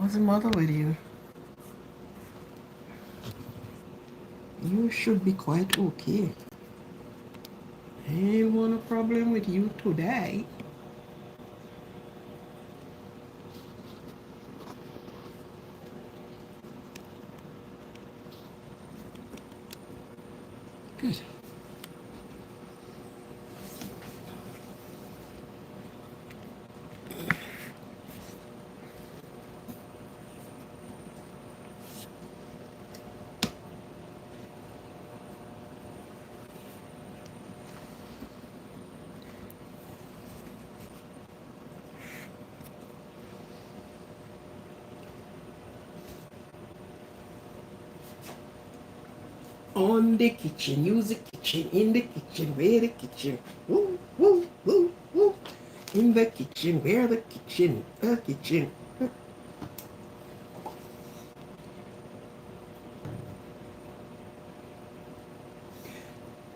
What's the matter with you? You should be quite okay. Ain't want a problem with you today. Good. On the kitchen, use the kitchen, in the kitchen, where the kitchen, woo, woo, woo, woo. In the kitchen, where the kitchen, the kitchen.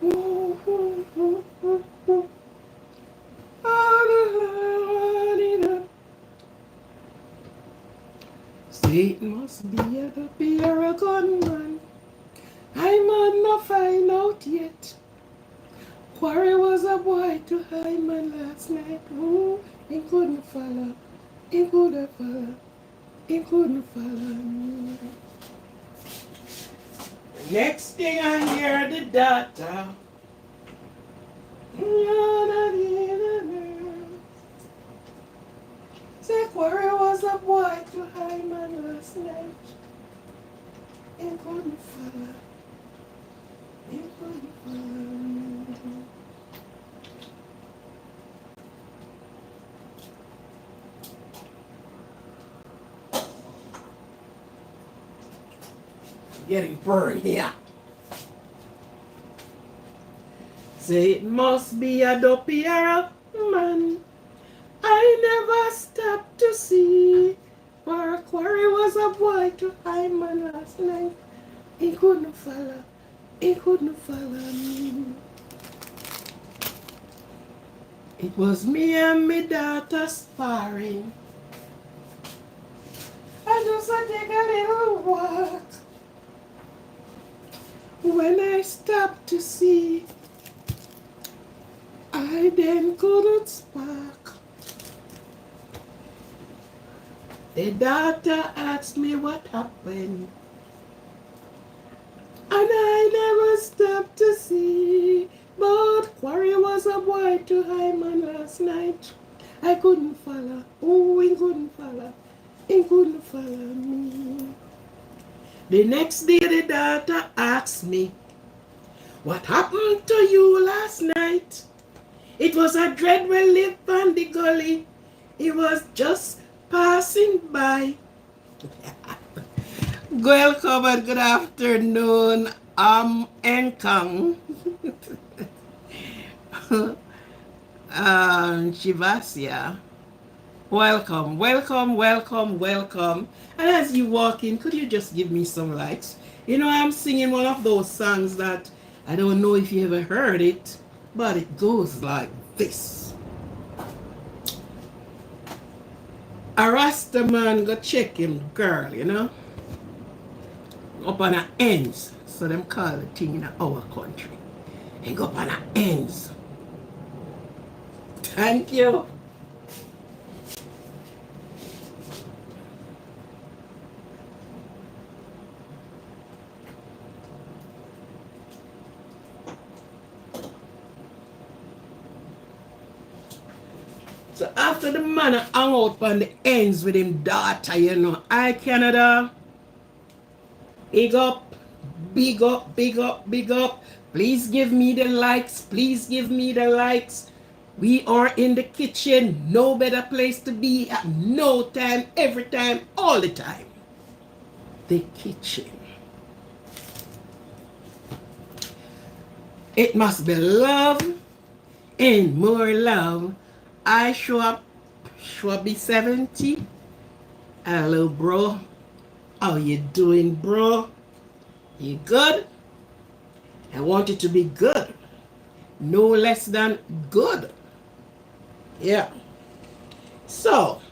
Woo, woo, woo, woo, woo. Say it must be a be a gunman. I might not find out yet. Quarry was a boy to Hyman last night. Ooh, he couldn't follow. He couldn't follow. He couldn't follow me. Next thing I hear the daughter. Say Quarry was a boy to Hyman last night. He couldn't follow. He couldn't follow me. Getting burned here. Say it must be a dopey or a man. I never stopped to see. For a Quarry was a boy to Hyman last night. He couldn't follow. He couldn't follow me. It was me and my daughter sparring. I just take a little walk. When I stopped to see, I then couldn't spark. The daughter asked me what happened, and I never stopped to see. But Quarry was a boy to Hyman last night. I couldn't follow. Oh, he couldn't follow. He couldn't follow me. The next day the daughter asked me, what happened to you last night? It was a dread we lived on the gully. He was just passing by. Welcome and good afternoon. I'm Enkang. Shivasya. Welcome, welcome, welcome, welcome. And as you walk in, could you just give me some likes? You know, I'm singing one of those songs that I don't know if you ever heard it, but it goes like this. A Rasta man go check him girl, you know, up on the ends. So them call the thing in our country. He go up on the ends. Thank you. So after the man hung out on the ends with him daughter, you know, I Canada, big up, big up, big up, big up. Please give me the likes. Please give me the likes. We are in the kitchen. No better place to be at no time, every time, all the time. The kitchen. It must be love and more love. I show up be 70. Hello, bro. How you doing, bro? You good? I want it to be good. No less than good. Yeah. So,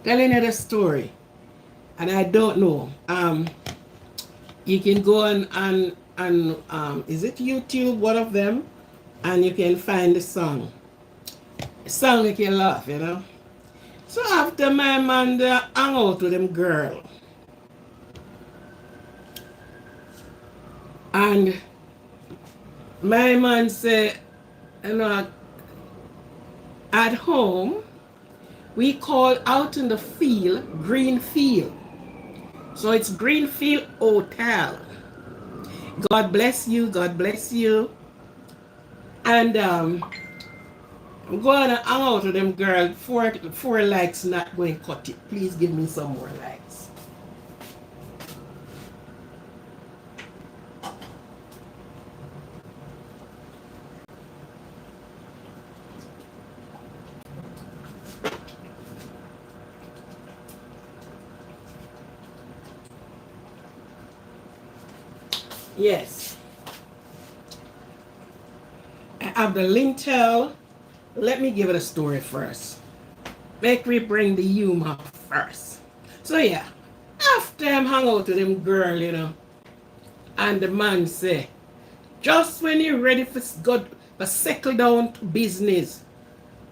telling you the story, and I don't know. You can go on is it YouTube, one of them, and you can find the song. The song make you laugh, you know. So after my man hang out with them girl, and my man say, you know, at home we call out in the field green field. So it's Greenfield Hotel. God bless you. God bless you. And I'm going to hang out with them girl. Four likes not going to cut it. Please give me some more likes. Yes. I have the Lentil. Let me give it a story first. Make me bring the humor first. So yeah, after I'm hang out with them girl, you know, and the man say, just when you're ready for God for settle down to business,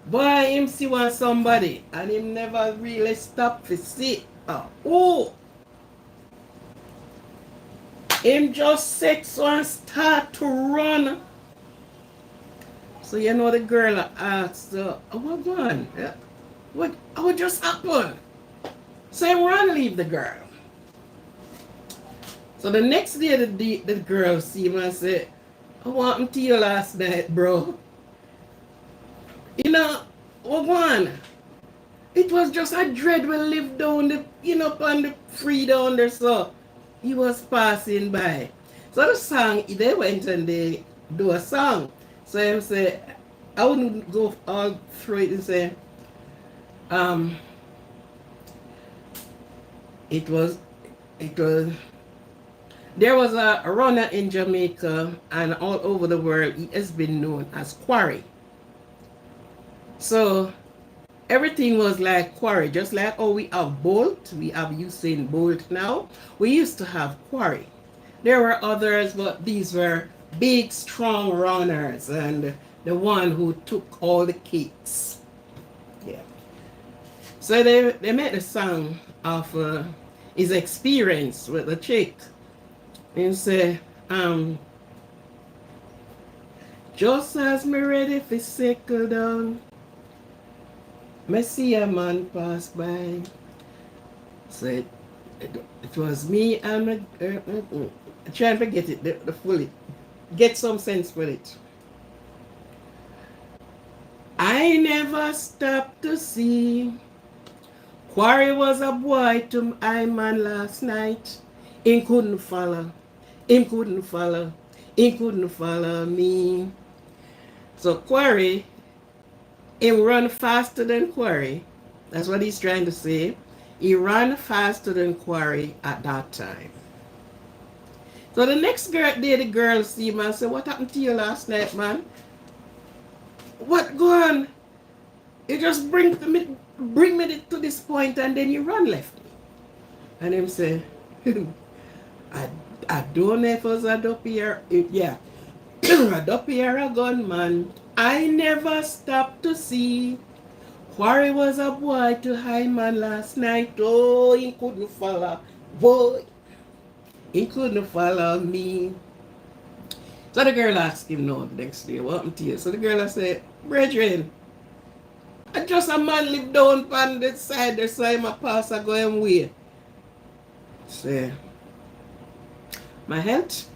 boy, him see want somebody, and him never really stop to see. Oh, him just sex and start to run. So you know the girl asked, what going? What just happened? So him run leave the girl. So the next day the girl see him and say, I want him to you last night, bro. You know, what going? It was just a dread we lived down the, you know, on the free down there, so he was passing by. So the song, they went and they do a song. So him say, I wouldn't go all through it and say, it was, there was a runner in Jamaica and all over the world, he has been known as Quarry. So everything was like Quarry, just like how we have Bolt, we have Usain Bolt now. We used to have Quarry. There were others, but these were big, strong runners, and the one who took all the kicks. Yeah. So they made a song of his experience with the chick. And say, just as me ready for settle down, me see a man pass by. Said, it was me and my, trying to get it, the fully, get some sense with it. I never stopped to see. Quarry was a boy to I man last night. He couldn't follow. He couldn't follow. He couldn't follow me. So Quarry, him run faster than Quarry. That's what he's trying to say. He ran faster than Quarry at that time. So the next day the girl see him and say, what happened to you last night, man? What go on? You just bring me to this point and then you run left me. And him say, I don't know if it was a dopier, yeah, a dopier a gunman. I never stopped to see. Quarry was a boy to high man last night. Oh, he couldn't follow. Boy, he couldn't follow me. So the girl asked him no the next day, what happened to you? So the girl said, brethren, I just a man live down on the side there, so I'm a pass a going way. Say, my health?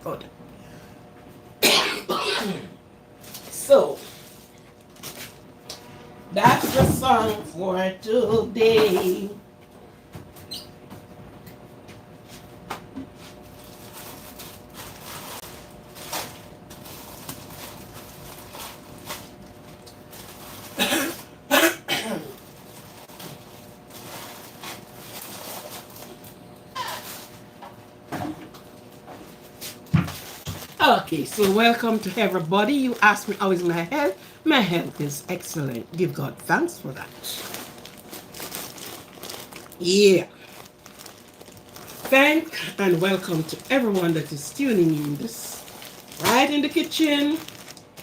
Good. So, that's the song for today. Okay, so welcome to everybody. You asked me how is my health. My health is excellent. Give God thanks for that. Yeah. Thank and welcome to everyone that is tuning in this right in the kitchen.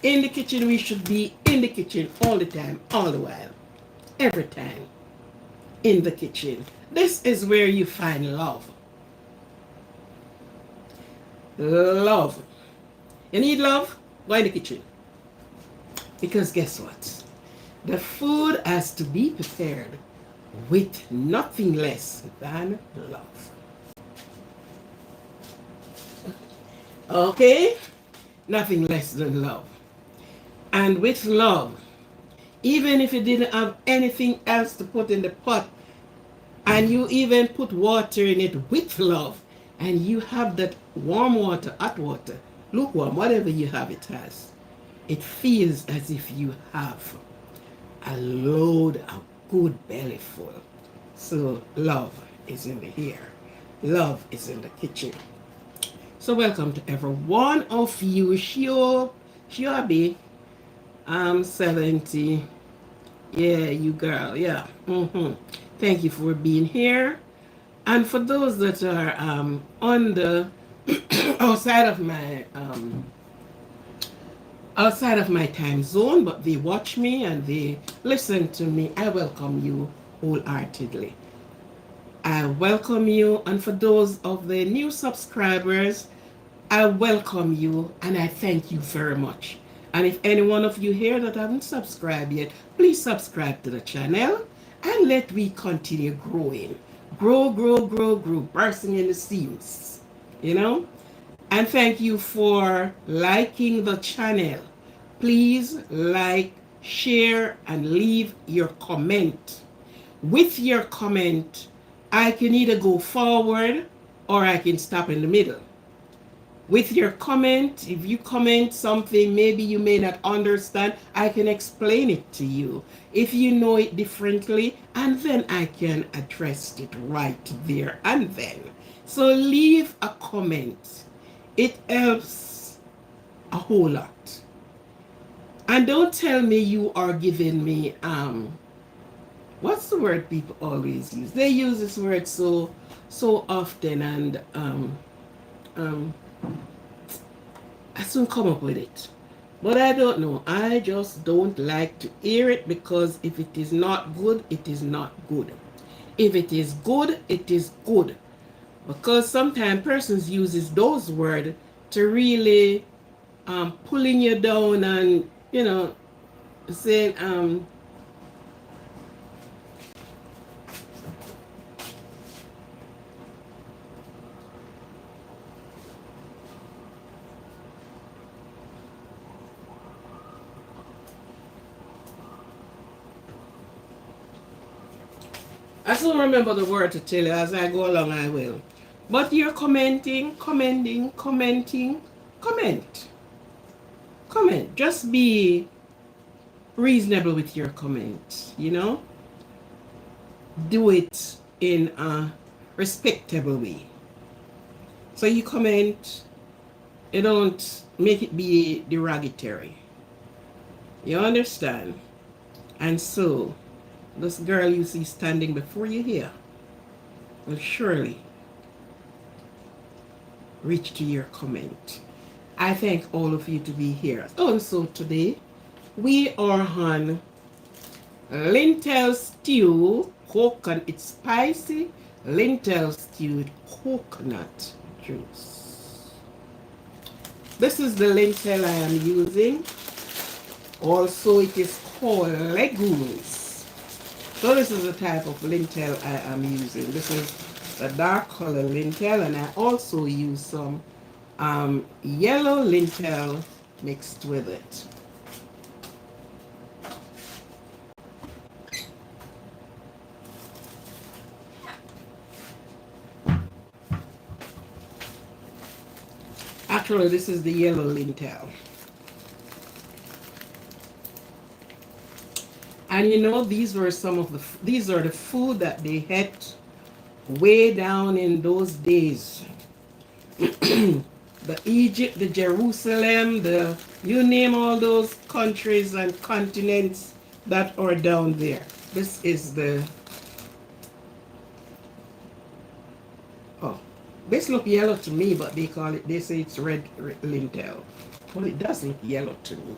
In the kitchen, we should be in the kitchen all the time, all the while, every time. In the kitchen. This is where you find love. Love. You need love? Go in the kitchen. Because guess what? The food has to be prepared with nothing less than love. Okay? Nothing less than love. And with love, even if you didn't have anything else to put in the pot, and you even put water in it with love, and you have that warm water, hot water, lukewarm, whatever you have it as, it feels as if you have a load of good belly full. So love is in the here. Love is in the kitchen. So welcome to every one of you. Shiobi, I'm 70. Yeah, you girl. Yeah. Thank you for being here. And for those that are on the outside of my time zone, but they watch me and they listen to me, I welcome you wholeheartedly. I welcome you, and for those of the new subscribers, I welcome you and I thank you very much. And if any one of you here that haven't subscribed yet, please subscribe to the channel and let we continue growing. Grow, bursting in the seams, you know? And thank you for liking the channel. Please like, share, and leave your comment. With your comment, I can either go forward or I can stop in the middle. With your comment, if you comment something maybe you may not understand, I can explain it to you if you know it differently, and then I can address it right there and then. So leave a comment. It helps a whole lot. And don't tell me you are giving me what's the word people always use? They use this word so often, and I soon come up with it. But I don't know. I just don't like to hear it, because if it is not good, it is not good. If it is good, it is good. Because sometimes persons uses those words to really pulling you down and, you know, saying I still remember the word to tell you. As I go along, I will. But you're commenting. Comment. Just be reasonable with your comment, you know? Do it in a respectable way. So you comment, you don't make it be derogatory. You understand? And so, this girl you see standing before you here will surely reach to your comment. I thank all of you to be here. Oh, and so today we are on lentil stew, coconut. It's spicy lentil stewed coconut juice. This is the lentil I am using. Also, it is called legumes. So this is the type of lentil I am using. This is the dark color lentil, and I also use some yellow lentil mixed with it. Actually, this is the yellow lentil. And you know, these are the food that they had way down in those days. the Egypt, the Jerusalem, the you name all those countries and continents that are down there. This is the oh, this look yellow to me, but they call it. They say it's red lentil, but it does look yellow to me.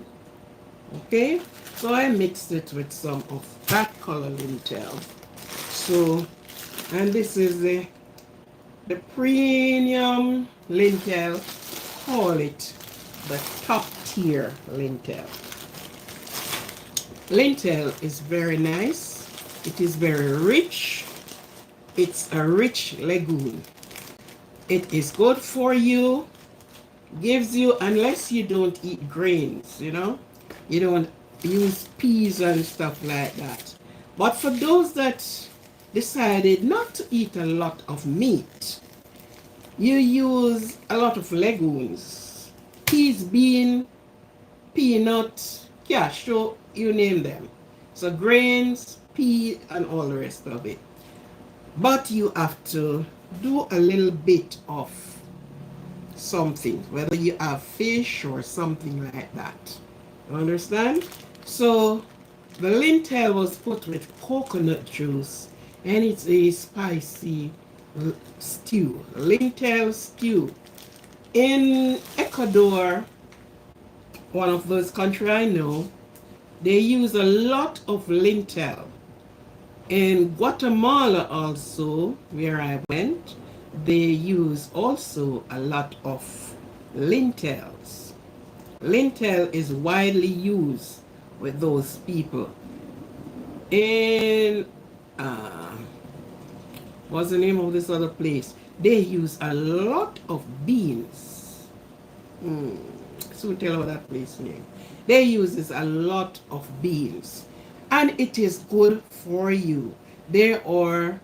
Okay, so I mixed it with some of that color lentil. So, and this is the premium lentil, call it the top tier lentil. Lentil is very nice. It is very rich. It's a rich legume. It is good for you. Gives you, unless you don't eat grains, you know, you don't use peas and stuff like that. But for those that decided not to eat a lot of meat, you use a lot of legumes, peas, bean, peanut, cashew, you name them. So grains, pea, and all the rest of it. But you have to do a little bit of something, whether you have fish or something like that. You understand? So the lentil was put with coconut juice, and it's a spicy stew, lentil stew. In Ecuador, one of those countries I know, they use a lot of lentil. In Guatemala also, where I went, they use also a lot of lentils. Lentil is widely used with those people. In what's the name of this other place? They use a lot of beans. So tell what that place name. They use a lot of beans, and it is good for you. There are,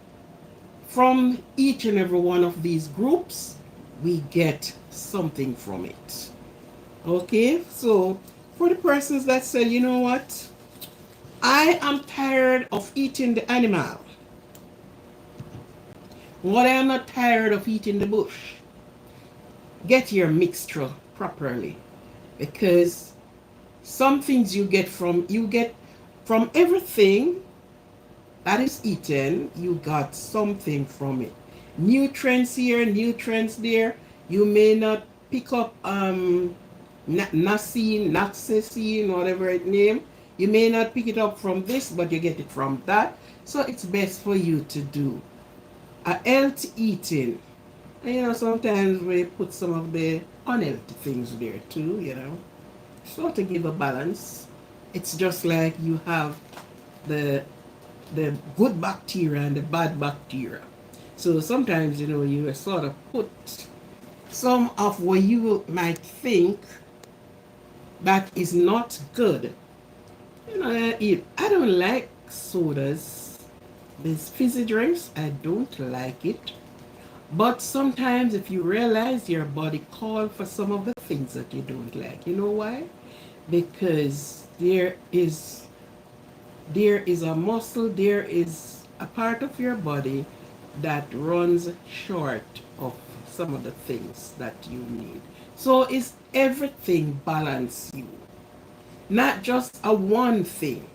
from each and every one of these groups, we get something from it. Okay, so for the persons that say, you know what, I am tired of eating the animal, what I am not tired of eating the bush, get your mixture properly, because some things you get from everything that is eaten, you got something from it. Nutrients here, nutrients there. You may not pick up naxine, whatever it name. You may not pick it up from this, but you get it from that. So it's best for you to do a healthy eating. And you know, sometimes we put some of the unhealthy things there too, you know. So to give a balance, it's just like you have the good bacteria and the bad bacteria. So sometimes, you know, you sort of put some of what you might think that is not good. You know, I don't like sodas. These fizzy drinks, I don't like it. But sometimes if you realize your body calls for some of the things that you don't like, you know why? Because there is a muscle, there is a part of your body that runs short of some of the things that you need. So is everything balance you? Not just a one thing,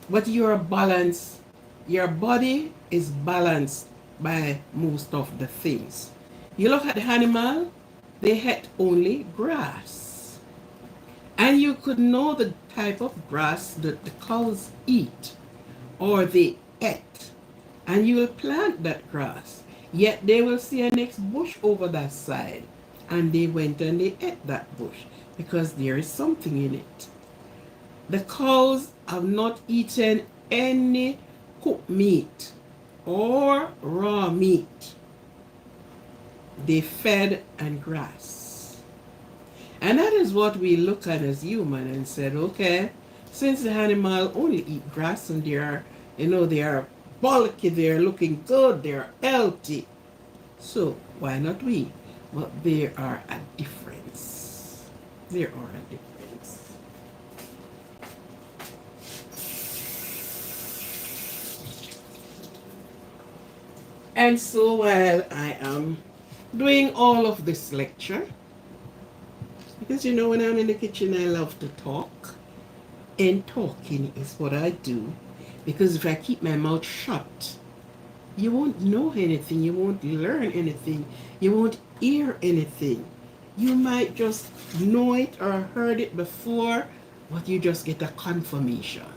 but your balance, your body is balanced by most of the things. You look at the animal, they eat only grass. And you could know the type of grass that the cows eat or they eat. And you will plant that grass. Yet they will see a next bush over that side. And they went and they ate that bush because there is something in it. The cows have not eaten any cooked meat or raw meat. They fed on grass. And that is what we look at as human and said, okay, since the animal only eat grass and they are, you know, they are bulky, they are looking good, they are healthy. So why not we? But there are a difference. There are a difference. And so while I am doing all of this lecture because you know when I'm in the kitchen I love to talk, and talking is what I do, because if I keep my mouth shut you won't know anything, you won't learn anything, you won't hear anything. You might just know it or heard it before, but you just get a confirmation.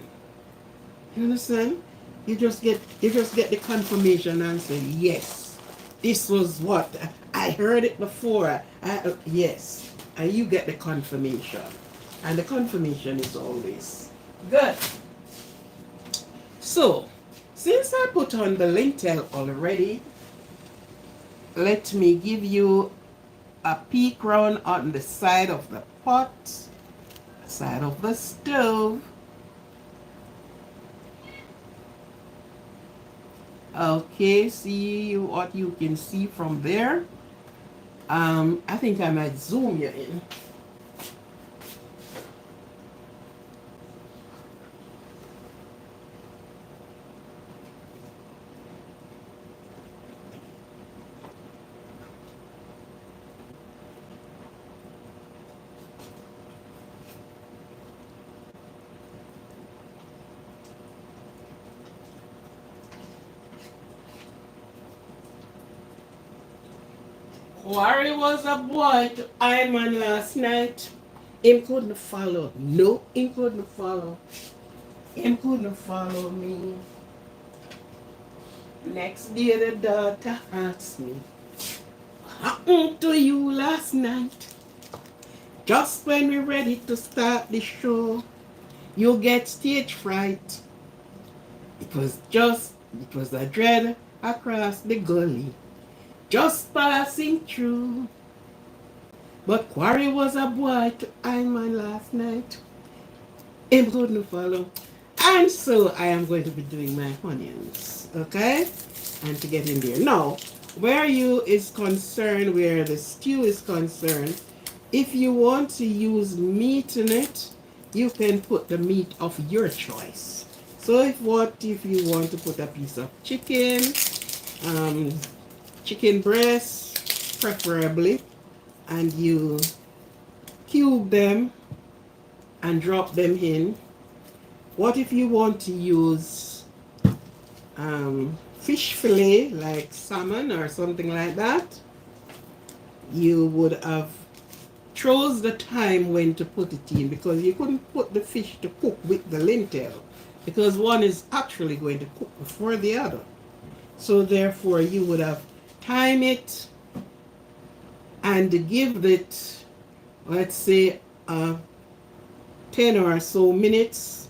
You understand? You just get the confirmation and say, yes, this was what I heard it before. Yes. And you get the confirmation. And the confirmation is always good. So, since I put on the lentil already, let me give you a peek round on the side of the pot, side of the stove. Okay, see what you can see from there. I think I might zoom you in. Quarry was a boy to Iron last night. Him couldn't follow. No, him couldn't follow. Him couldn't follow me. Next day the daughter asked me, what happened to you last night? Just when we're ready to start the show, you get stage fright. It was a dread across the gully, just passing through. But Quarry was a boy to Iron last night. Him couldn't follow. And so I am going to be doing my onions, okay? And to get in there. Now, where the stew is concerned, if you want to use meat in it, you can put the meat of your choice. So if you want to put a piece of chicken, chicken breast, preferably, and you cube them and drop them in. What if you want to use fish fillet like salmon or something like that? You would have chose the time when to put it in, because you couldn't put the fish to cook with the lentil because one is actually going to cook before the other. So therefore you would have time it and give it, let's say, 10 or so minutes,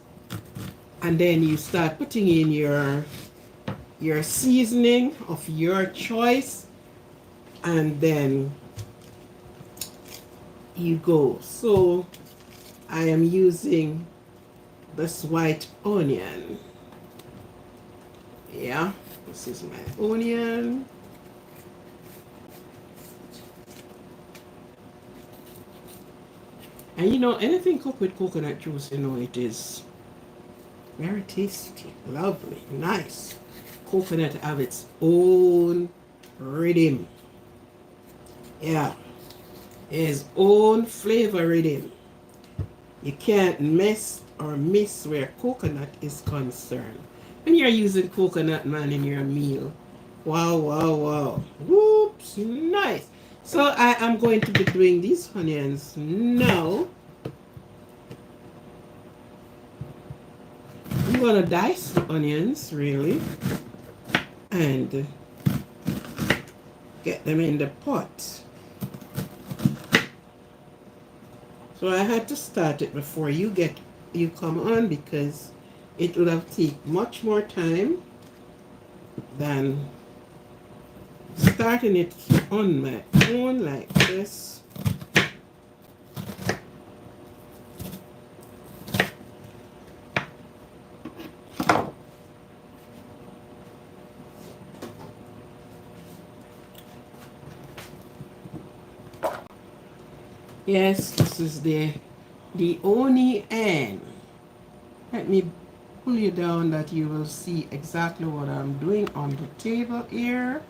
and then you start putting in your seasoning of your choice, and then you go. So I am using this white onion. Yeah, this is my onion. And you know, anything cooked with coconut juice, you know, it is very tasty, lovely, nice. Coconut have its own rhythm. Yeah, its own flavor rhythm. You can't mess or miss where coconut is concerned. When you're using coconut, man, in your meal, wow, wow, wow. Whoops, nice. So I am going to be doing these onions now. I'm going to dice the onions, really, and get them in the pot. So I had to start it before you come on, because it would have taken much more time than starting it on my own like this. Yes, this is the onion. Let me pull you down that you will see exactly what I'm doing on the table here.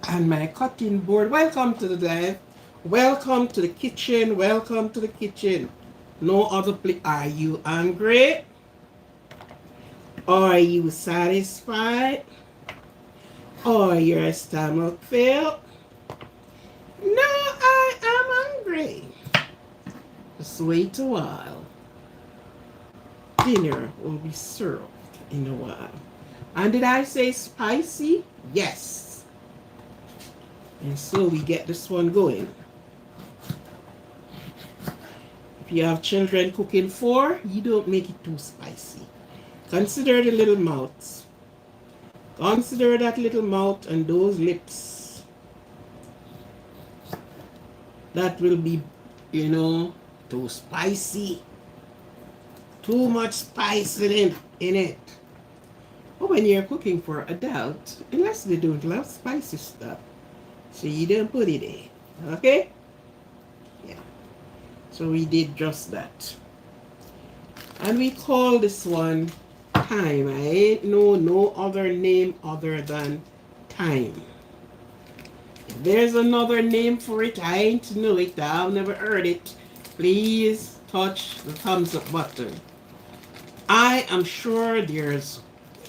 and my cutting board. Welcome to the live. Welcome to the kitchen. Welcome to the kitchen. No other place. Are you hungry? Are you satisfied? Or your stomach filled? No, I am hungry. Just wait a while. Dinner will be served in a while. And did I say spicy? Yes. And so we get this one going. If you have children cooking for, you don't make it too spicy. Consider the little mouths. Consider that little mouth and those lips. That will be, too spicy. Too much spice in it. But when you're cooking for adults, unless they don't love spicy stuff, so you don't put it in. Okay? Yeah. So we did just that. And we call this one thyme. I ain't know no other name other than thyme. If there's another name for it, I ain't know it. I've never heard it. Please touch the thumbs up button. I am sure there's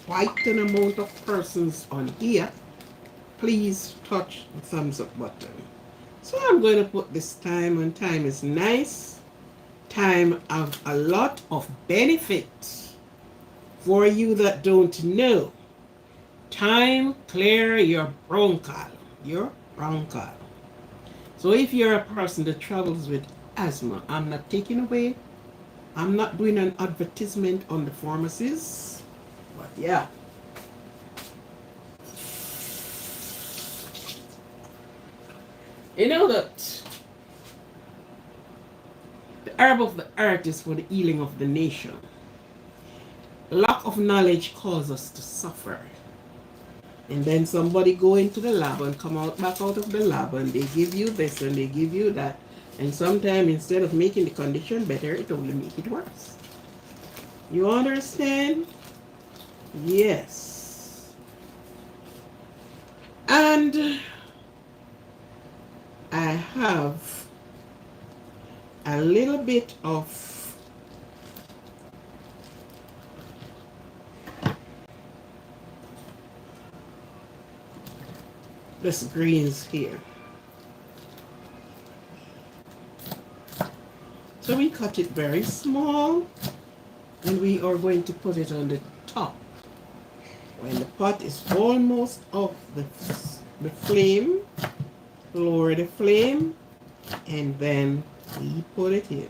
quite an amount of persons on here. Please touch the thumbs up button. So I'm going to put this thyme, and thyme is nice. Thyme have a lot of benefits for you that don't know. Thyme clear your bronchial. So if you're a person that travels with asthma, I'm not taking away. I'm not doing an advertisement on the pharmacies. But yeah. You know that the herb of the earth is for the healing of the nation. Lack of knowledge causes us to suffer. And then somebody go into the lab and come back out of the lab and they give you this and they give you that. And sometimes instead of making the condition better, it only makes it worse. You understand? Yes. And I have a little bit of this greens here. So we cut it very small and we are going to put it on the top. When the pot is almost off the flame, lower the flame and then we put it in.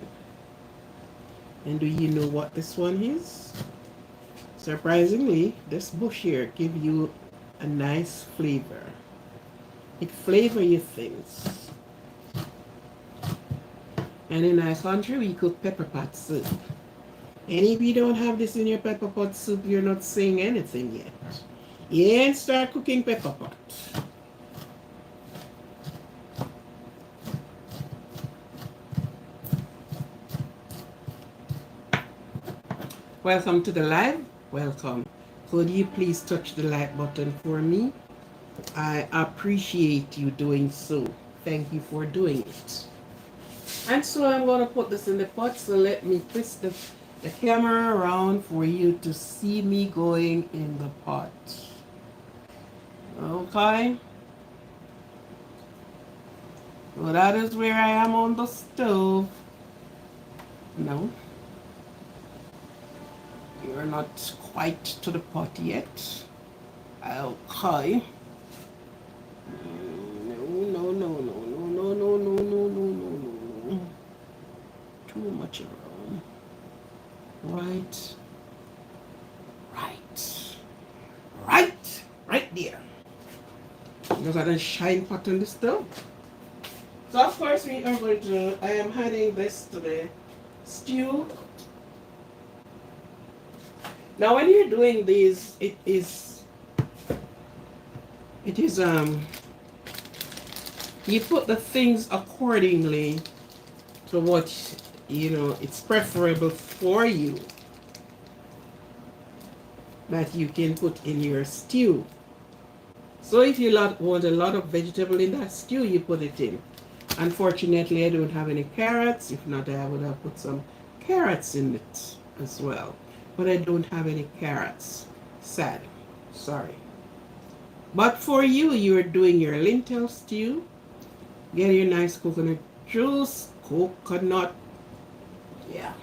And do you know what this one is? Surprisingly, this bush here gives you a nice flavor. It flavors your things. And in our country, we cook pepper pot soup. And if you don't have this in your pepper pot soup, you're not saying anything yet. You ain't start cooking pepper pot. Welcome to the live. Welcome. Could you please touch the like button for me? I appreciate you doing so. Thank you for doing it. And so I'm going to put this in the pot. So let me twist the camera around for you to see me going in the pot. Okay. Well, that is where I am on the stove. No. You're not quite to the pot yet. Okay. No. Too much around. Right there. Because I don't shine pot on the stove. So of course we are going to, I am adding this to the stew. Now when you're doing these, it is you put the things accordingly to what it's preferable for you that you can put in your stew. So if you want a lot of vegetable in that stew, you put it in. Unfortunately, I don't have any carrots. If not, I would have put some carrots in it as well. But I don't have any carrots. Sad. Sorry. But for you, you're doing your lentil stew. Get your nice coconut juice. Coconut. Yeah.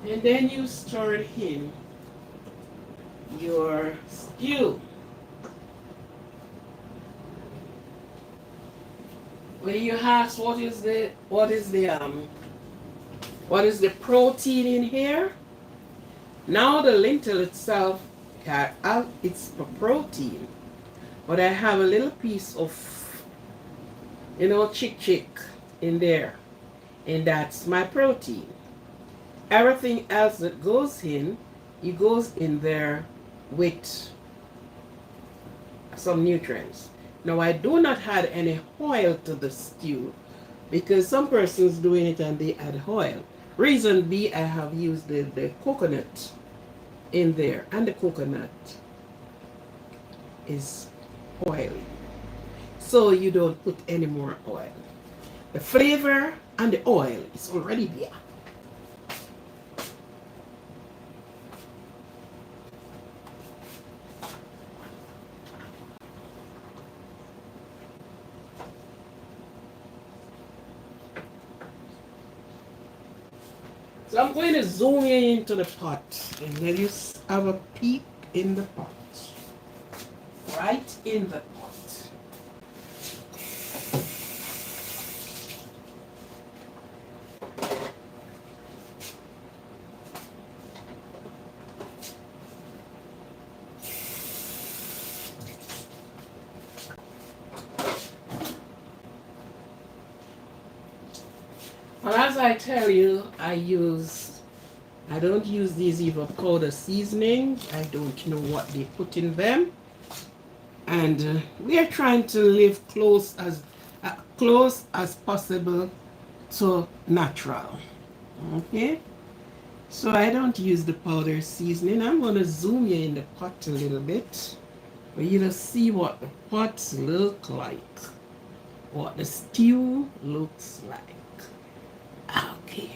And then you stir in your stew. When you ask what is the protein in here? Now the lentil itself, it's a protein, but I have a little piece of, chick in there, and that's my protein. Everything else that goes in, it goes in there with some nutrients. Now I do not add any oil to the stew because some persons doing it and they add oil. Reason B, I have used the coconut in there, and the coconut is oily. So you don't put any more oil. The flavor and the oil is already there. So I'm going to zoom in into the pot and let you have a peek in the pot. Right in the pot. Well, as I tell you, I don't use these Eva powder seasonings. I don't know what they put in them. And we are trying to live close as possible to natural. Okay? So I don't use the powder seasoning. I'm going to zoom you in the pot a little bit for you to see what the pots look like. What the stew looks like. Okay.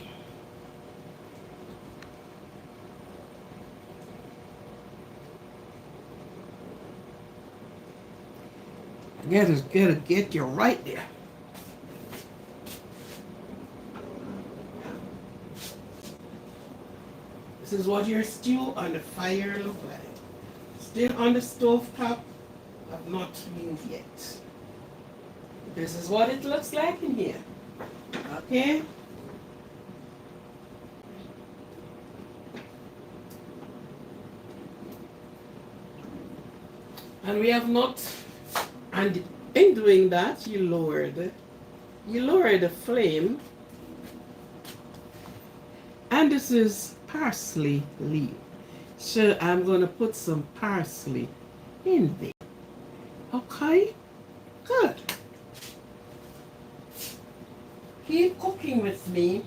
Gotta get you right there. This is what your stew on the fire look like. Still on the stove top. I've not moved yet. This is what it looks like in here. Okay. And we have not, and in doing that, you lower the flame. And this is parsley leaf. So I'm going to put some parsley in there. Okay, good. Keep cooking with me.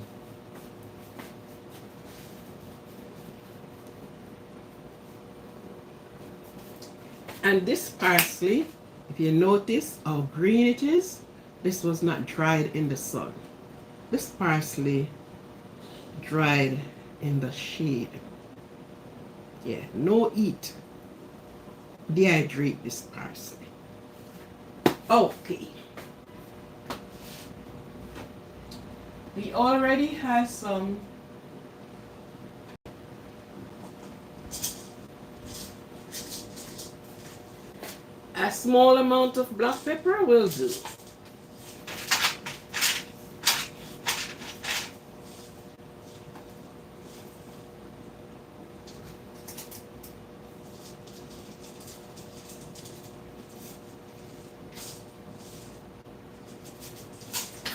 And this parsley, if you notice how green it is, this was not dried in the sun. This parsley dried in the shade. Yeah, no heat. Dehydrate this parsley. Okay. We already have some a small amount of black pepper will do.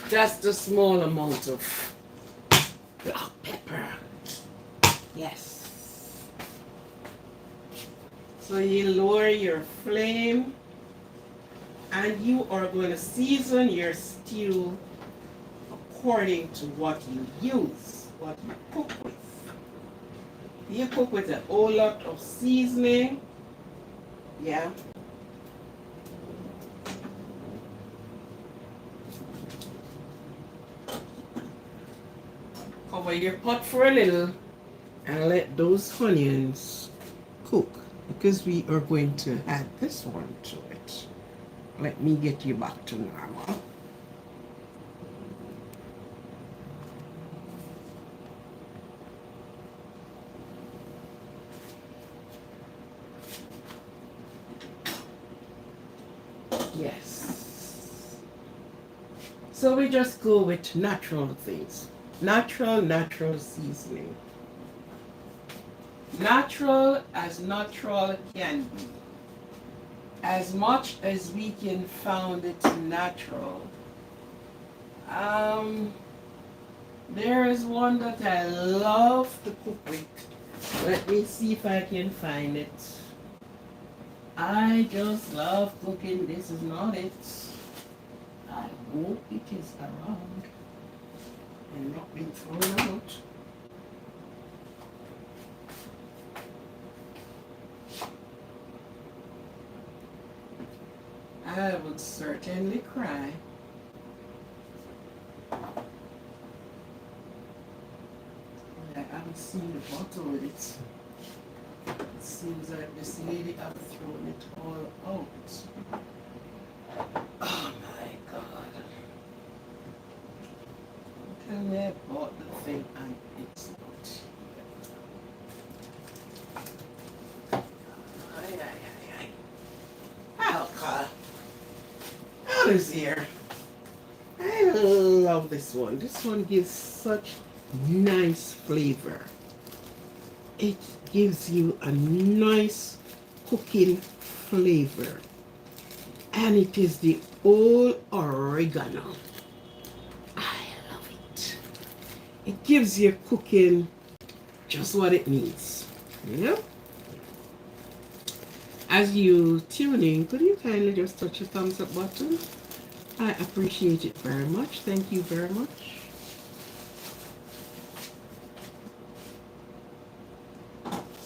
Just a small amount of black pepper. Yes. So you lower your flame and you are going to season your stew according to what you use, what you cook with. You cook with a whole lot of seasoning, yeah. Cover your pot for a little and let those onions cook, because we are going to add this one to it. Let me get you back to normal. Yes. So we just go with natural things. Natural seasoning. Natural as natural can be. As much as we can found it natural. There is one that I love to cook with. Let me see if I can find it. I just love cooking. This is not it. I hope it is around and not been thrown out. I would certainly cry. I haven't seen the bottle with it. It seems like this lady has thrown it all out. Oh my God. Tell me I bought the thing and it's not here. Ay, ay, ay, ay. Alcohol. How is here? I love this one. This one gives such nice flavor. It gives you a nice cooking flavor. And it is the old oregano. I love it. It gives your cooking just what it needs. Yep. As you tune in, could you kindly just touch the thumbs up button? I appreciate it very much. Thank you very much.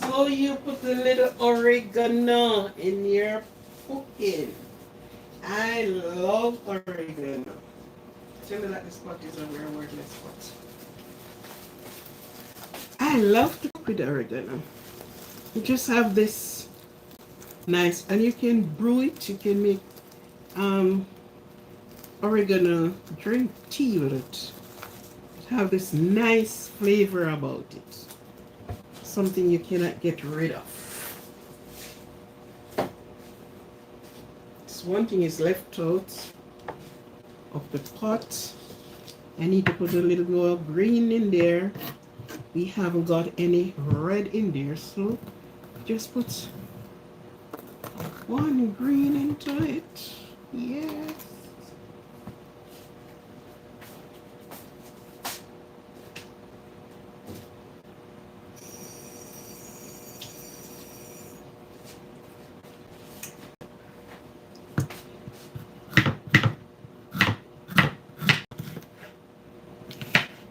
So you put a little oregano in your cooking. I love oregano. Tell me that this spot is a very wordless spot. I love to cook with oregano. You just have this nice, and you can brew it. You can make oregano drink tea with it. Have this nice flavor about it. Something you cannot get rid of. This one thing is left out of the pot. I need to put a little more green in there. We haven't got any red in there, so just put one green into it. Yes.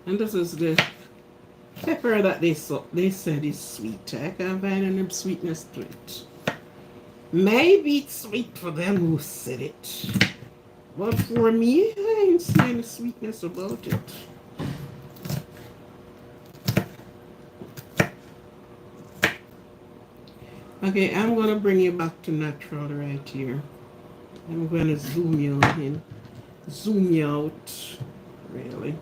And this is the pepper that they said is sweet. I can't find any sweetness to it. Maybe it's sweet for them who said it. But for me, I ain't seen any sweetness about it. Okay, I'm going to bring you back to natural right here. I'm going to zoom you in. Zoom you out, really.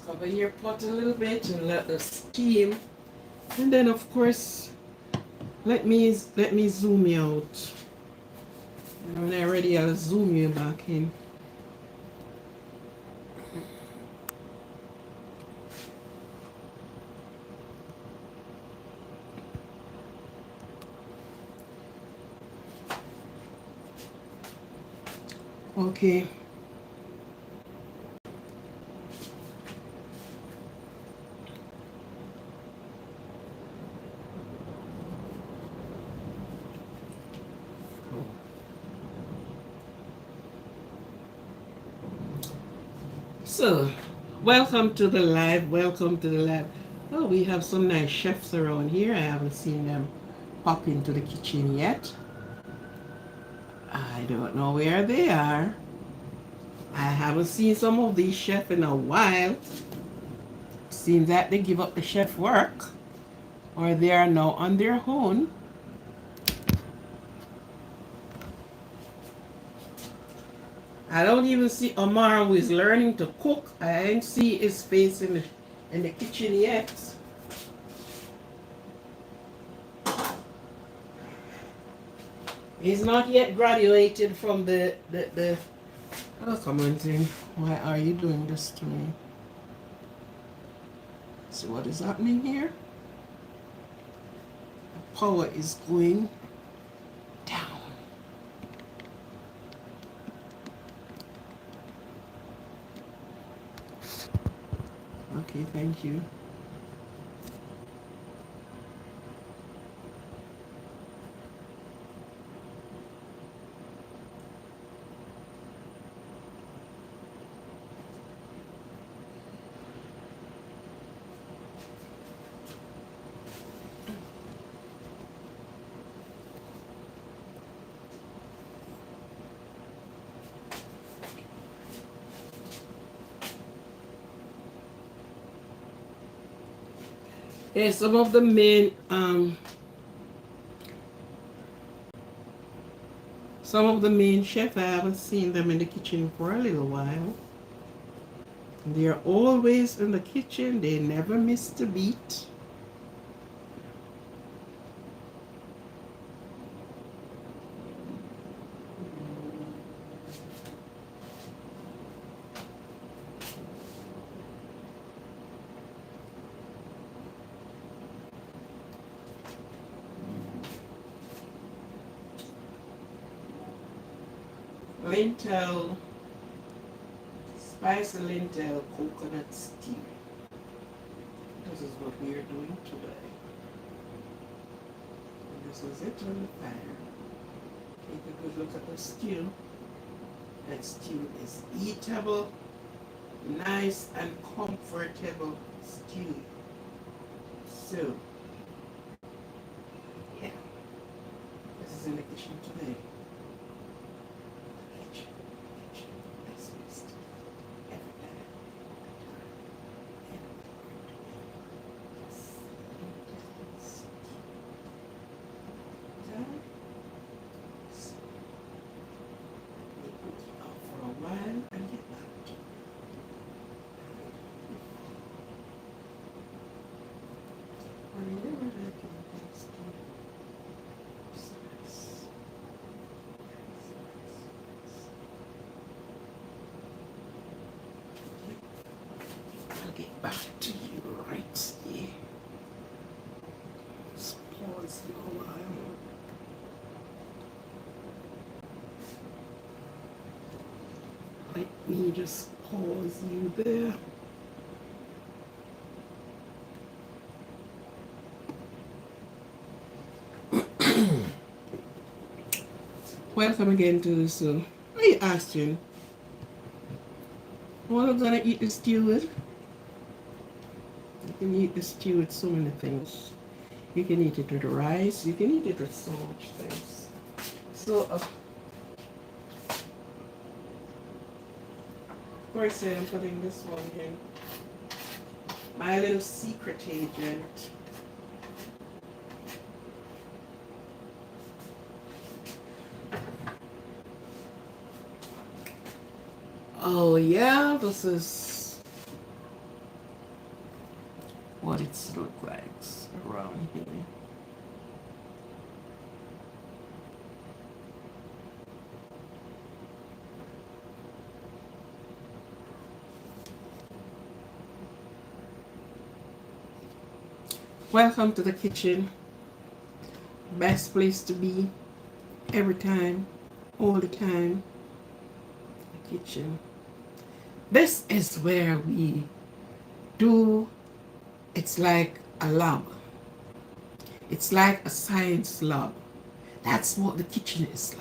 Cover your pot a little bit and let the steam. And then of course, let me zoom you out. And when I'm ready, I'll zoom you back in. Okay. So, welcome to the live. Welcome to the live. Oh, we have some nice chefs around here. I haven't seen them pop into the kitchen yet. I don't know where they are. I haven't seen some of these chefs in a while. Seems that they give up the chef work or they are now on their own. I don't even see Omar who is learning to cook. I ain't see his face in the kitchen yet. He's not yet graduated from the oh, come on, Zin. Why are you doing this to me? See what is happening here? The power is going down. Okay, thank you. Yeah, some of the main chef, I haven't seen them in the kitchen for a little while. They're always in the kitchen. They never miss a beat. Lentil, spicy lentil coconut stew. This is what we are doing today. And this is it on the fire. Take a good look at the stew. That stew is eatable, nice and comfortable stew. So, yeah, this is in the kitchen today. I'll get back to you right here. Just pause for a while. Let me just pause you there. Welcome again to the show. What are you asking? What am I gonna eat the stew with? You can eat the stew with so many things. You can eat it with rice. You can eat it with so much things. So, of course, I'm putting this one in. My little secret agent. Oh yeah, this is what it's look like around here. Welcome to the kitchen. Best place to be every time, all the time. kitchen. This is where we do, it's like a lab. It's like a science lab. That's what the kitchen is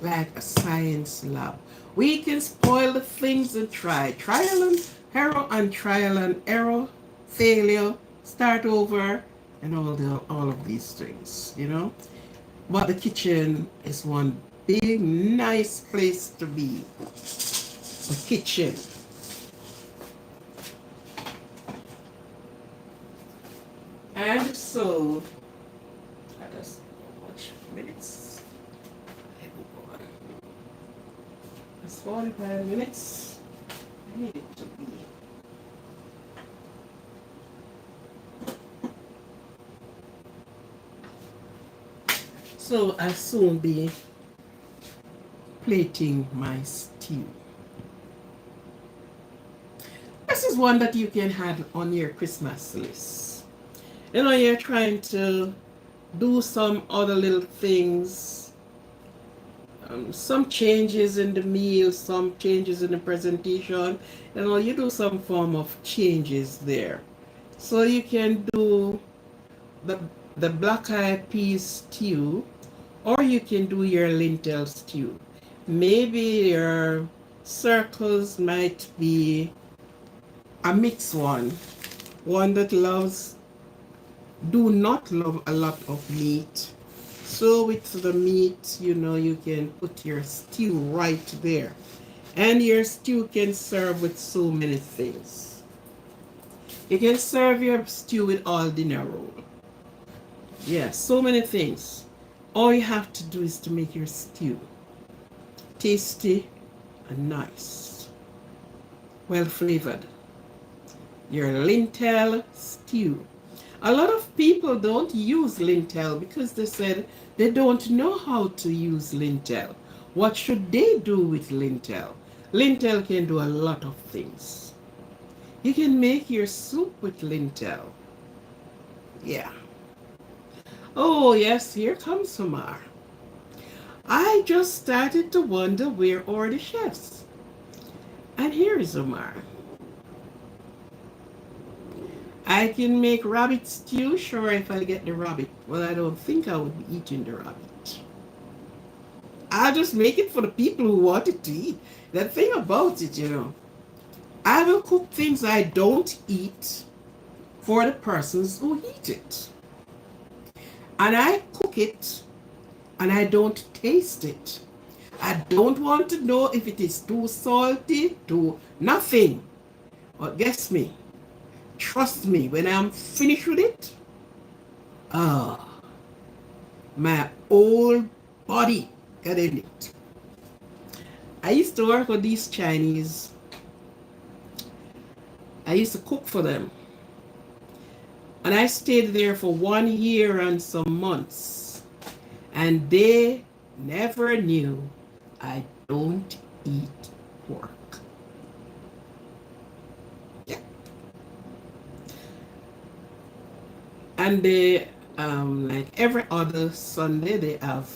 like a science lab. We can spoil the things and try. Trial and error, failure, start over, and all of these things, you know. But the kitchen is one big, nice place to be. The kitchen. And so, let us watch minutes. It's 45 minutes. I need it to be. So I'll soon be plating my stew. This is one that you can have on your Christmas list. You know, you're trying to do some other little things, some changes in the meal, some changes in the presentation. You know, you do some form of changes there. So you can do the black-eyed peas stew, or you can do your lentil stew. Maybe your circles might be a mixed one that do not love a lot of meat. So with the meat, you know, you can put your stew right there. And your stew can serve with so many things. You can serve your stew with all dinner roll. Yeah, so many things. All you have to do is to make your stew tasty and nice, well flavored. Your lentil stew. A lot of people don't use lentil because they said they don't know how to use lentil. What should they do with lentil? Lentil can do a lot of things. You can make your soup with lentil. Yeah. Oh yes, here comes Omar. I just started to wonder where are the chefs. And here is Omar. I can make rabbit stew, sure, if I get the rabbit. Well, I don't think I would be eating the rabbit. I'll just make it for the people who want it to eat. The thing about it, you know, I will cook things I don't eat for the persons who eat it. And I cook it and I don't taste it. I don't want to know if it is too salty, too nothing. But guess me, trust me, when I'm finished with it, my whole body got in it. I used to work with these Chinese. I used to cook for them. And I stayed there for 1 year and some months. And they never knew I don't eat pork. Yeah. And they, like every other Sunday, they have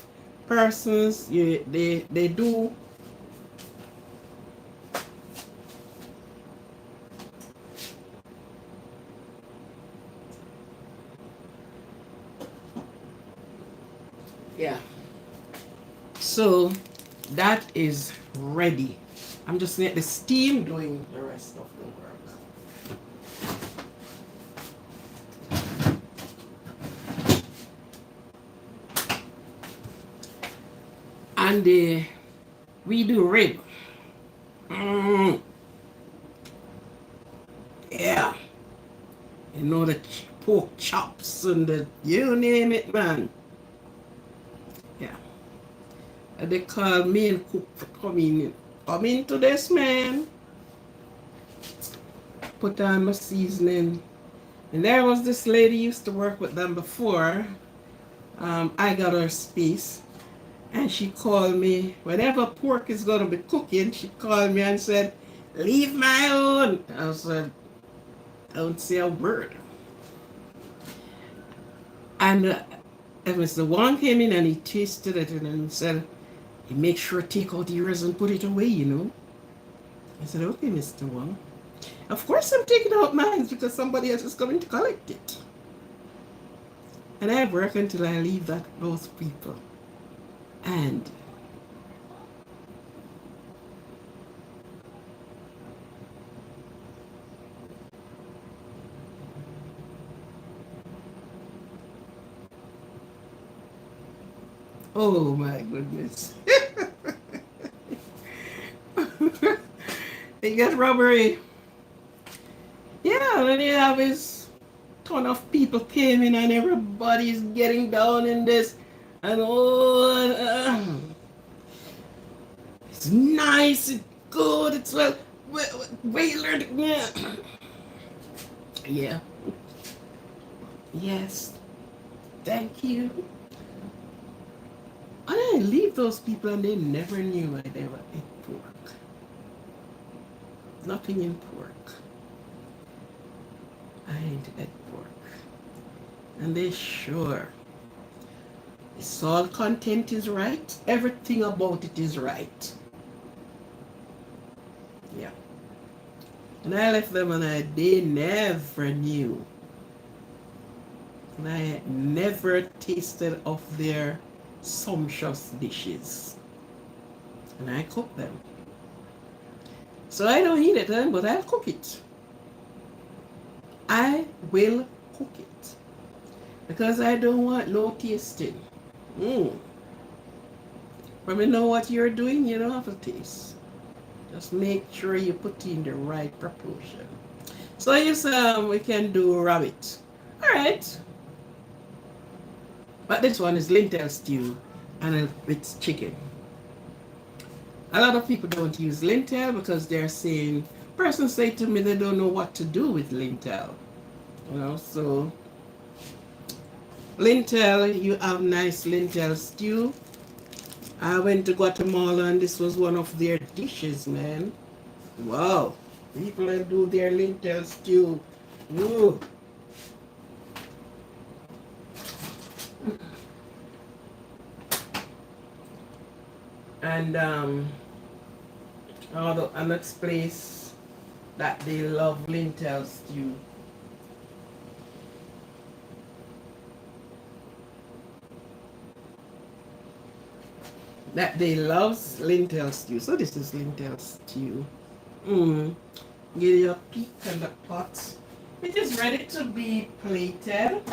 persons, they do yeah. So that is ready. I'm just letting the steam doing the rest of the work. And we do rib. Yeah. You know, the pork chops and the, you name it, man. Yeah. And they call me and cook for coming to this, man. Put on my seasoning. And there was this lady used to work with them before. I got her space. And she called me, whenever pork is going to be cooking, she called me and said, leave my own. I said, don't say a word. And Mr. Wong came in and he tasted it and he said, He makes sure to take out yours and put it away, you know. I said, okay, Mr. Wong. Of course I'm taking out mine because somebody else is coming to collect it. And I work until I leave those people. And oh my goodness. They get robbery. Yeah, then you have this ton of people came in and everybody's getting down in this. And it's nice, it's good, it's well learned. Yeah. Yeah. Yes. Thank you. And I leave those people and they never knew I never ate pork. Nothing in pork. I ain't ate pork. And they sure. The salt content is right. Everything about it is right. Yeah. And I left them and they never knew. And I never tasted of their sumptuous dishes. And I cook them. So I don't eat it, but I'll cook it. I will cook it. Because I don't want no tasting. When you know what you're doing, you don't have to taste. Just make sure you put in the right proportion. So yes, we can do rabbit. Alright. But this one is lentil stew and it's chicken. A lot of people don't use lentil because they're saying, persons say to me they don't know what to do with lentil. You know, so lentil, you have nice lentil stew. I went to Guatemala and this was one of their dishes, man. Wow. People that do their lentil stew. Ooh. And the next place that they love lentil stew. That they love lentil stew. So this is lentil stew. Get your peak in the pot. It is ready to be plated.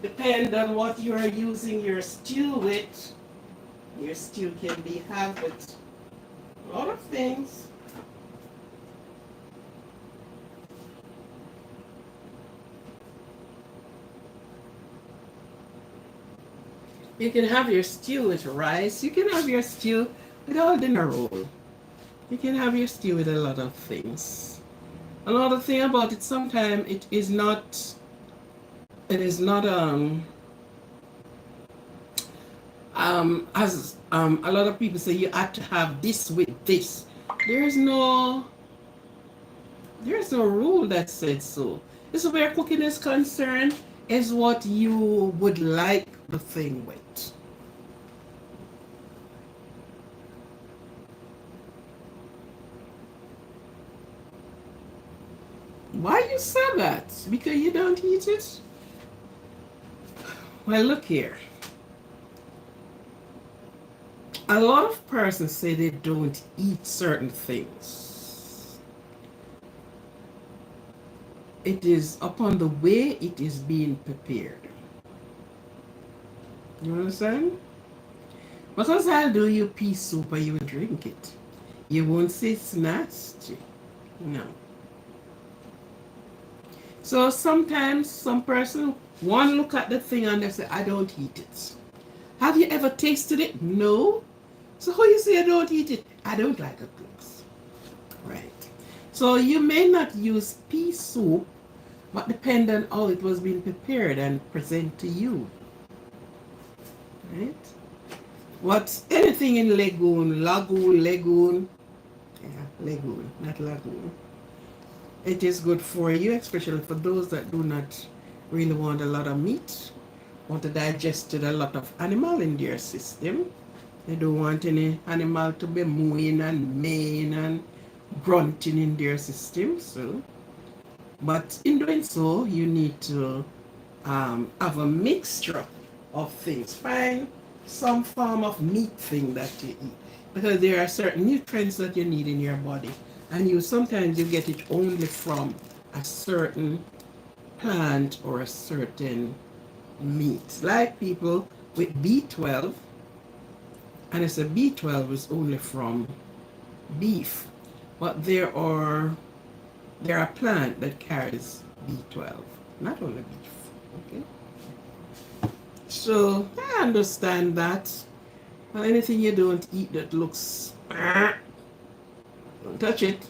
Depend on what you are using your stew with. Your stew can be had with a lot of things. You can have your stew with rice. You can have your stew with all dinner roll. You can have your stew with a lot of things. Another thing about it, sometimes it is not as a lot of people say you have to have this with this. There's no rule that says so. This is where cooking is concerned, is what you would like the thing with. Why you say that? Because you don't eat it? Well, look here. A lot of persons say they don't eat certain things. It is upon the way it is being prepared. You understand? Because I'll do you pea soup and you will drink it. You won't say it's nasty. No. So sometimes some person, one look at the thing and they say, I don't eat it. Have you ever tasted it? No. So how you say I don't eat it? I don't like it, please. Right. So you may not use pea soup, but depend on how it was being prepared and present to you. Right? What's anything in legume, legume. Yeah, legume, not lagoon. It is good for you, especially for those that do not really want a lot of meat, want to digest a lot of animal in their system. They don't want any animal to be mooing and maying and grunting in their system. So, but in doing so, you need to have a mixture of things. Find some form of meat thing that you eat, because there are certain nutrients that you need in your body, and you sometimes you get it only from a certain plant or a certain meat. Like people with B12, and it's a B12 is only from beef, but there are plant that carries B12, not only beef. Okay, so I understand that. Well, anything you don't eat that looks, don't touch it.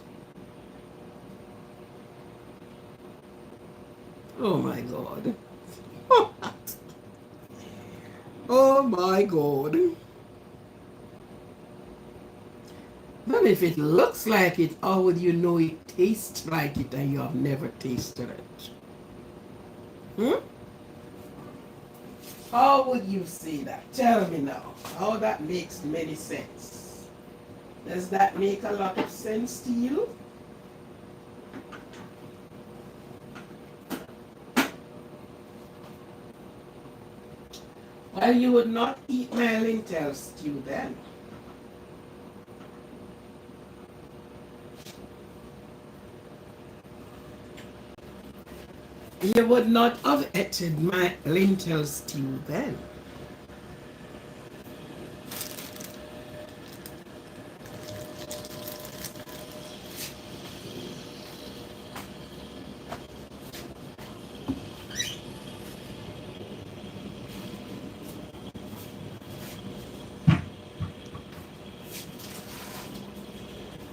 Oh my God. Oh my God. But if it looks like it, how would you know it tastes like it and you have never tasted it? Hmm? How would you say that? Tell me now. How that makes many sense. Does that make a lot of sense to you? Well, you would not eat my lentil stew then. You would not have eaten my lentil stew then.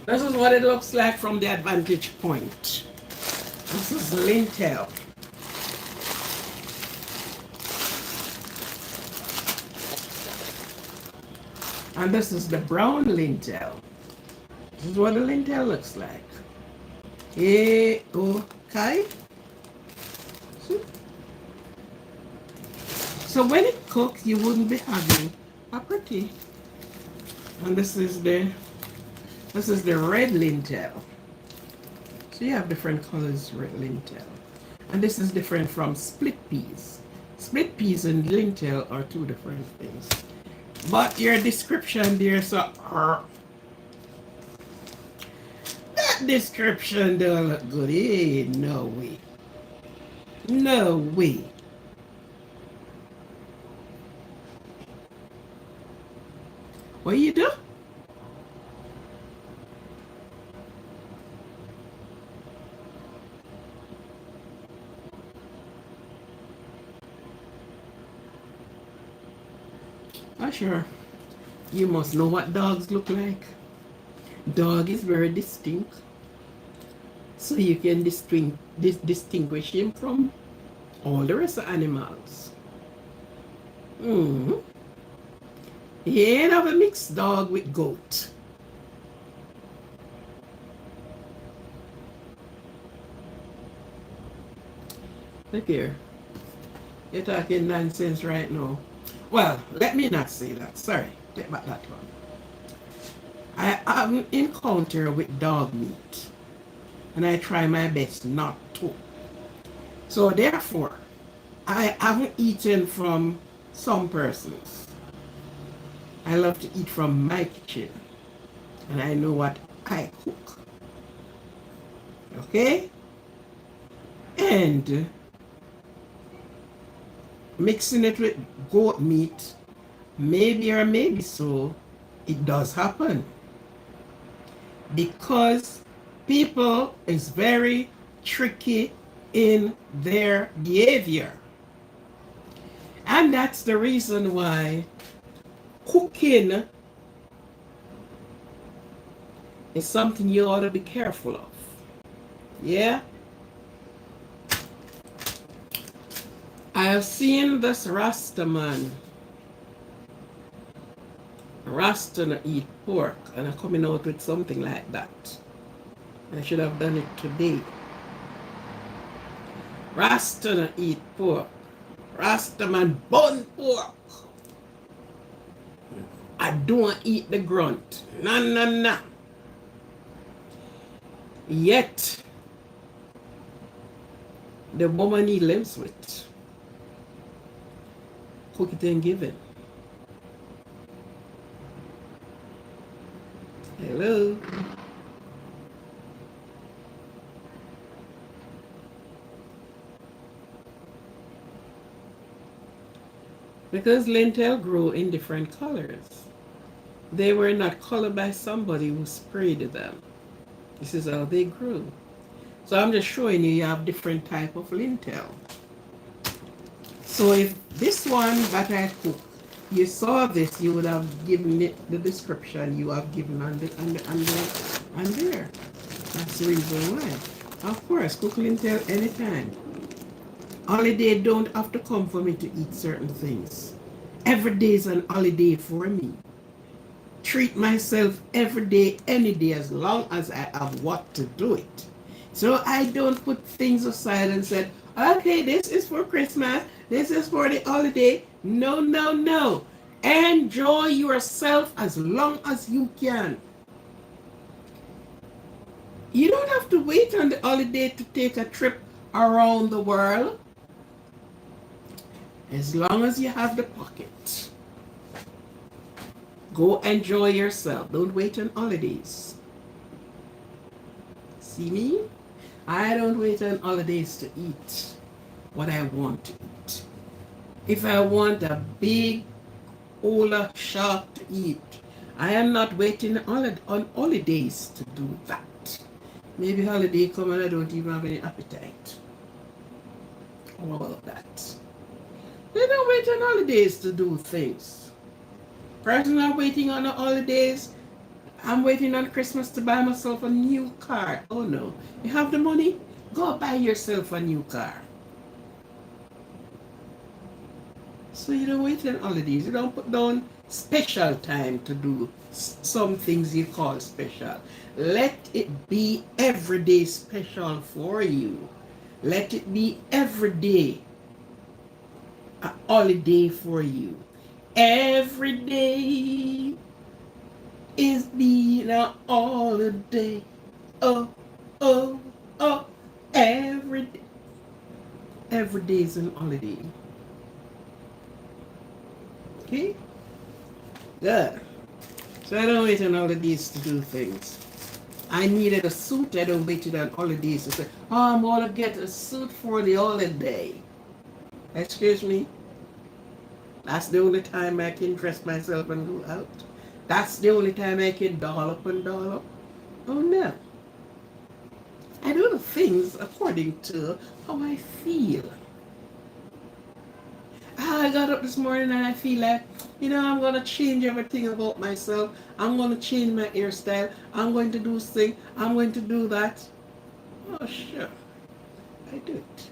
This is what it looks like from the advantage point. This is lentil. And this is the brown lentil. This is what the lentil looks like. Okay. So when it cooks, you wouldn't be having a pretty. And this is the red lentil. So you have different colors red lentil. And this is different from split peas. Split peas and lentil are two different things. But your description there, so that description don't look good. Hey, no way. No way. What you do? Oh, sure. You must know what dogs look like. Dog is very distinct. So you can distinguish him from all the rest of animals. You ain't have a mixed dog with goat. Look here. You're talking nonsense right now. Well, let me not say that. Sorry. Take back that one. I haven't encountered with dog meat. And I try my best not to. So therefore, I haven't eaten from some persons. I love to eat from my kitchen. And I know what I cook. Okay? And mixing it with goat meat, maybe or maybe so, it does happen. Because people is very tricky in their behavior. And that's the reason why cooking is something you ought to be careful of. Yeah? I have seen this Rasta man. Rasta eat pork, and I'm coming out with something like that. I should have done it today. Rasta eat pork. Rasta man bun pork. I don't eat the grunt. No, no, no. Yet, the woman he lives with, cook it and give it. Hello. Because lentil grow in different colors. They were not colored by somebody who sprayed them. This is how they grew. So I'm just showing you have different type of lentil. So if this one that I cook, you saw this, you would have given it the description you have given on there. That's the reason why. Of course, cook lentil anytime. Holiday don't have to come for me to eat certain things. Every day is an holiday for me. Treat myself every day, any day, as long as I have what to do it. So I don't put things aside and said, okay, this is for Christmas, this is for the holiday. No, no, no. Enjoy yourself as long as you can. You don't have to wait on the holiday to take a trip around the world. As long as you have the pocket. Go enjoy yourself. Don't wait on holidays. See me? I don't wait on holidays to eat what I want to eat. If I want a big Ola shark to eat, I am not waiting on holidays to do that. Maybe holiday come and I don't even have any appetite. How about that? They don't wait on holidays to do things. Person I'm waiting on the holidays, I'm waiting on Christmas to buy myself a new car. Oh no. You have the money? Go buy yourself a new car. So you don't wait on holidays. You don't put down special time to do some things you call special. Let it be everyday special for you. Let it be every day a holiday for you. Every day is being a holiday. Oh, oh, oh. Every day is an holiday. Okay? Good. So I don't wait on holidays to do things. I needed a suit. I don't wait on holidays to say, oh, I'm going to get a suit for the holiday. Excuse me? That's the only time I can dress myself and go out. That's the only time I can doll up and doll up. Oh no. I do the things according to how I feel. I got up this morning and I feel like, I'm going to change everything about myself. I'm going to change my hairstyle. I'm going to do this thing. I'm going to do that. Oh, sure. I do it.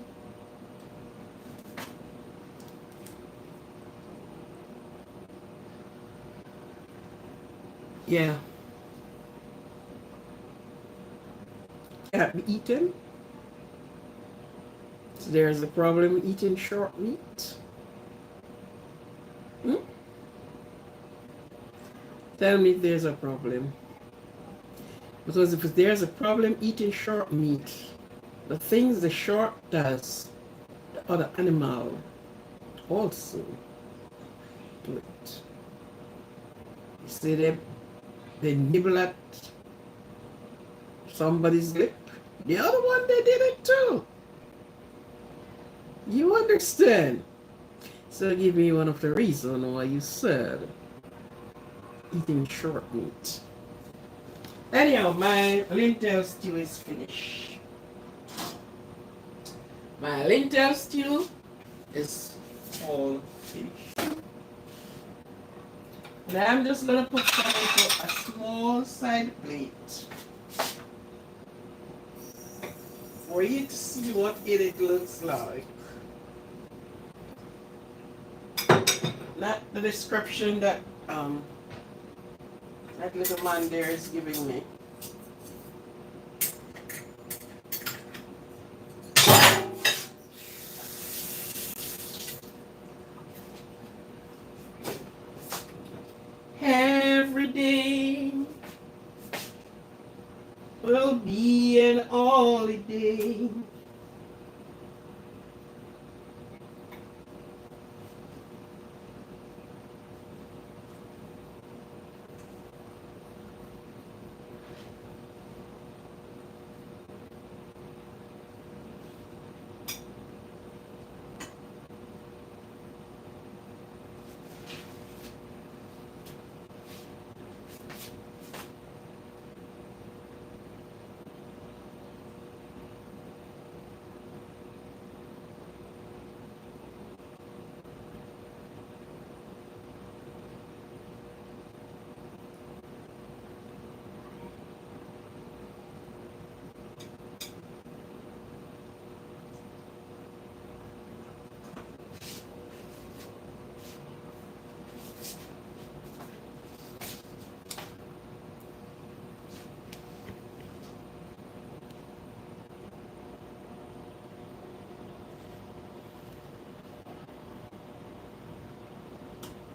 Yeah. Can't be eaten. So there's a problem eating short meat. Tell me if there's a problem. Because if there's a problem eating short meat, the things the shark does, the other animal also do it. You see they nibble at somebody's lip. The other one, they did it too. You understand? So give me one of the reasons why you said eating short meat. Anyhow, my lentil stew is finished. My lentil stew is all finished. And I'm just going to put some into a small side plate for you to see what it looks like. Not the description that that little man there is giving me. will be an holiday.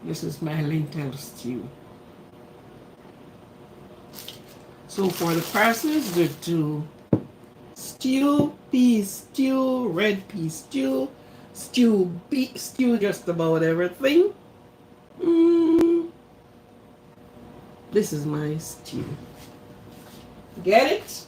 This is my lentil stew. So for the parsnips, we do stew, pea stew, red pea stew, stew just about everything. Mm, this is my stew. Get it?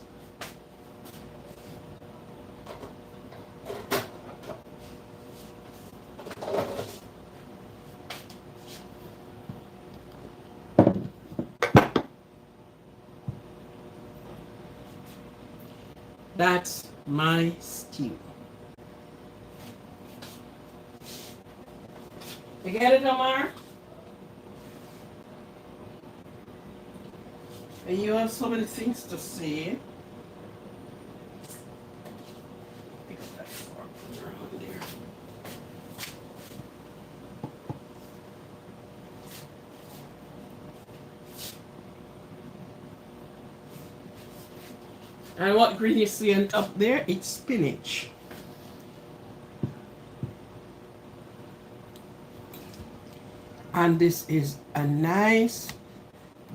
That's my stew. You get it, Omar? And you have so many things to say. Pick up that fork around there. And what green you see on top there? It's spinach. And this is a nice,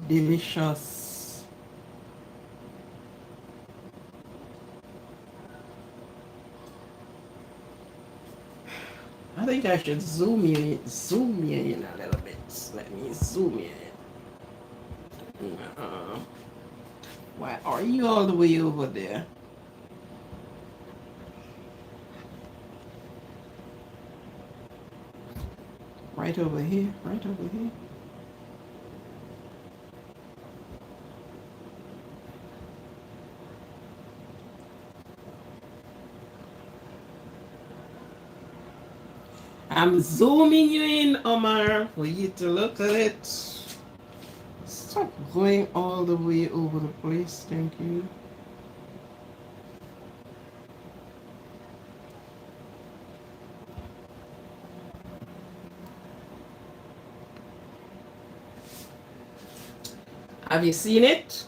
delicious I think I should zoom you in a little bit. Let me zoom you in. Why are you all the way over there? Right over here, right over here. I'm zooming you in, Omar, for you to look at it. Stop going all the way over the place, thank you. Have you seen it?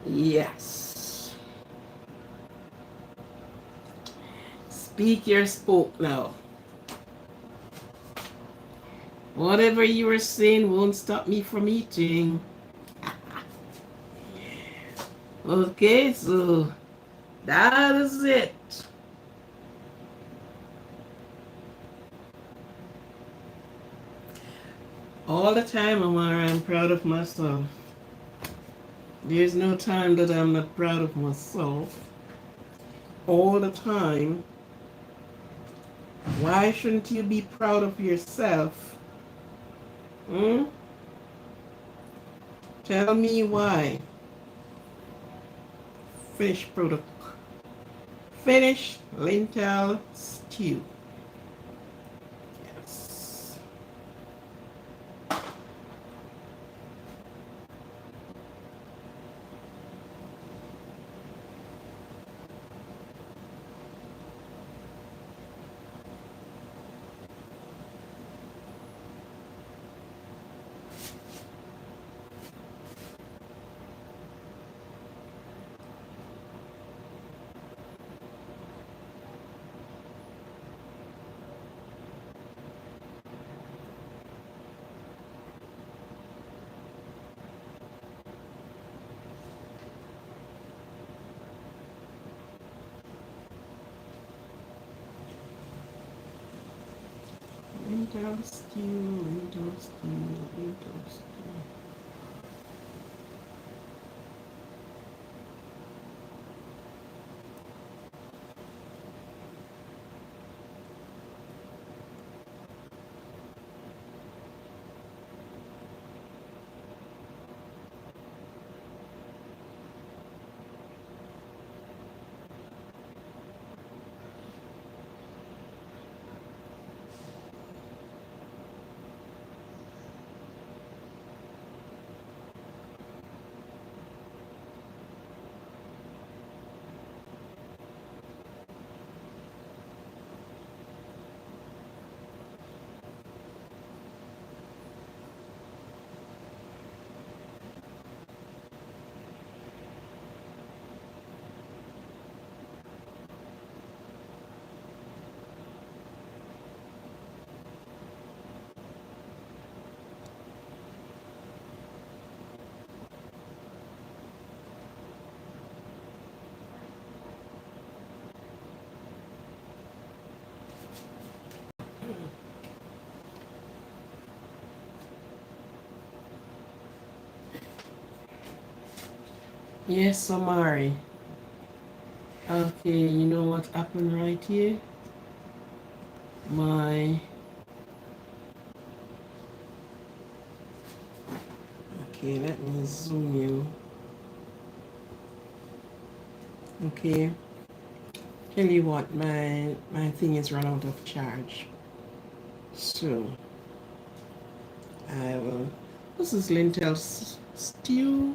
Yes. Speak your spoke now. Whatever you were saying won't stop me from eating. Okay, so that is it. All the time, Amara, I'm proud of myself. There's no time that I'm not proud of myself. All the time. Why shouldn't you be proud of yourself? Hmm? Tell me why. Finished product. Finished lentil stew. Yes. lentil stew, lentil stew, lentil stew. Yes, Samari. Okay, you know what happened right here? My, okay, let me zoom you. Okay, tell you what, my thing is run out of charge. So, I will, this is lentil stew,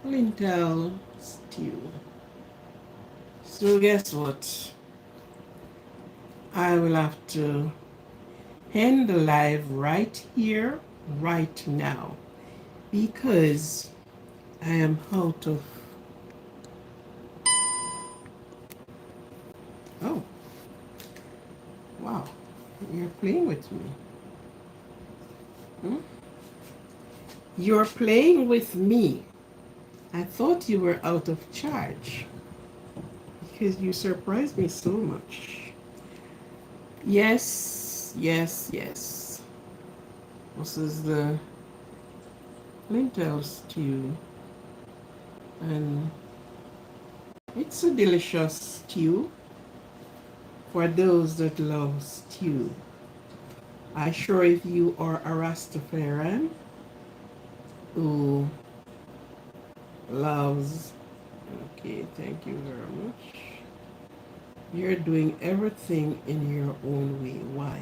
lentil stew. So guess what? I will have to end the live right here, right now, because I am out of, oh, wow, you're playing with me. Hmm? You're playing with me. I thought you were out of charge because you surprised me so much. Yes, yes, yes. This is the lentil stew, and it's a delicious stew for those that love stew. I'm sure if you are a Rastafarian who loves, okay, thank you very much. You're doing everything in your own way. Why?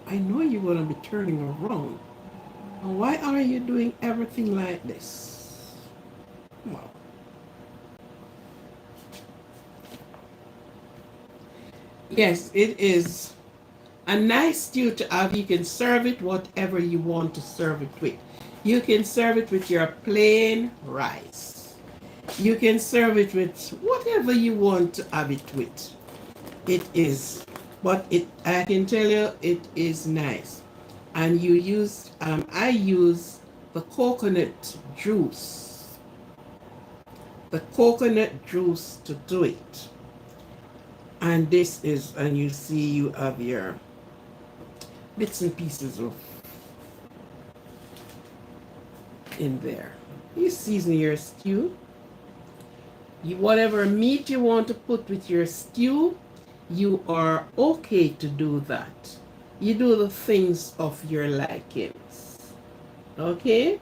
I know you're going to be turning around. And why are you doing everything like this? Well, yes, it is a nice stew to have. You can serve it whatever you want to serve it with. You can serve it with your plain rice. You can serve it with whatever you want to have it with. It is, but I can tell you it is nice. And you use, I use the coconut juice to do it. And this is, and you see you have your bits and pieces of in there. You season your stew. Whatever meat you want to put with your stew, you are okay to do that. You do the things of your likings. Okay?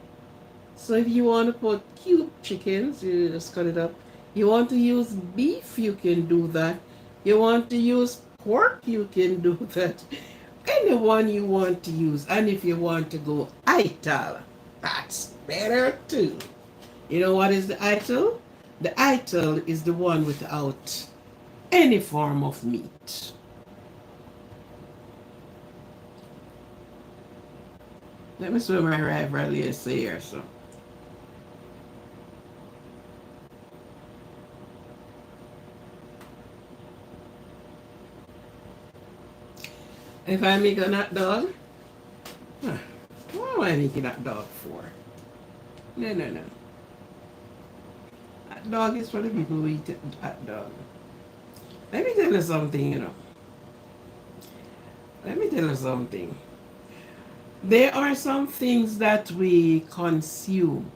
So if you want to put cube chickens, you just cut it up. You want to use beef, you can do that. You want to use pork, you can do that. Anyone you want to use. And if you want to go ital, that's better too. You know what is the ital? The ital is the one without any form of meat. Let me see what my rival is say here. So. If I make a hot dog, huh, what am I making that dog for? No, no, no. Hot dog is for the people who eat hot dog. Let me tell you something, you know. Let me tell you something. There are some things that we consume.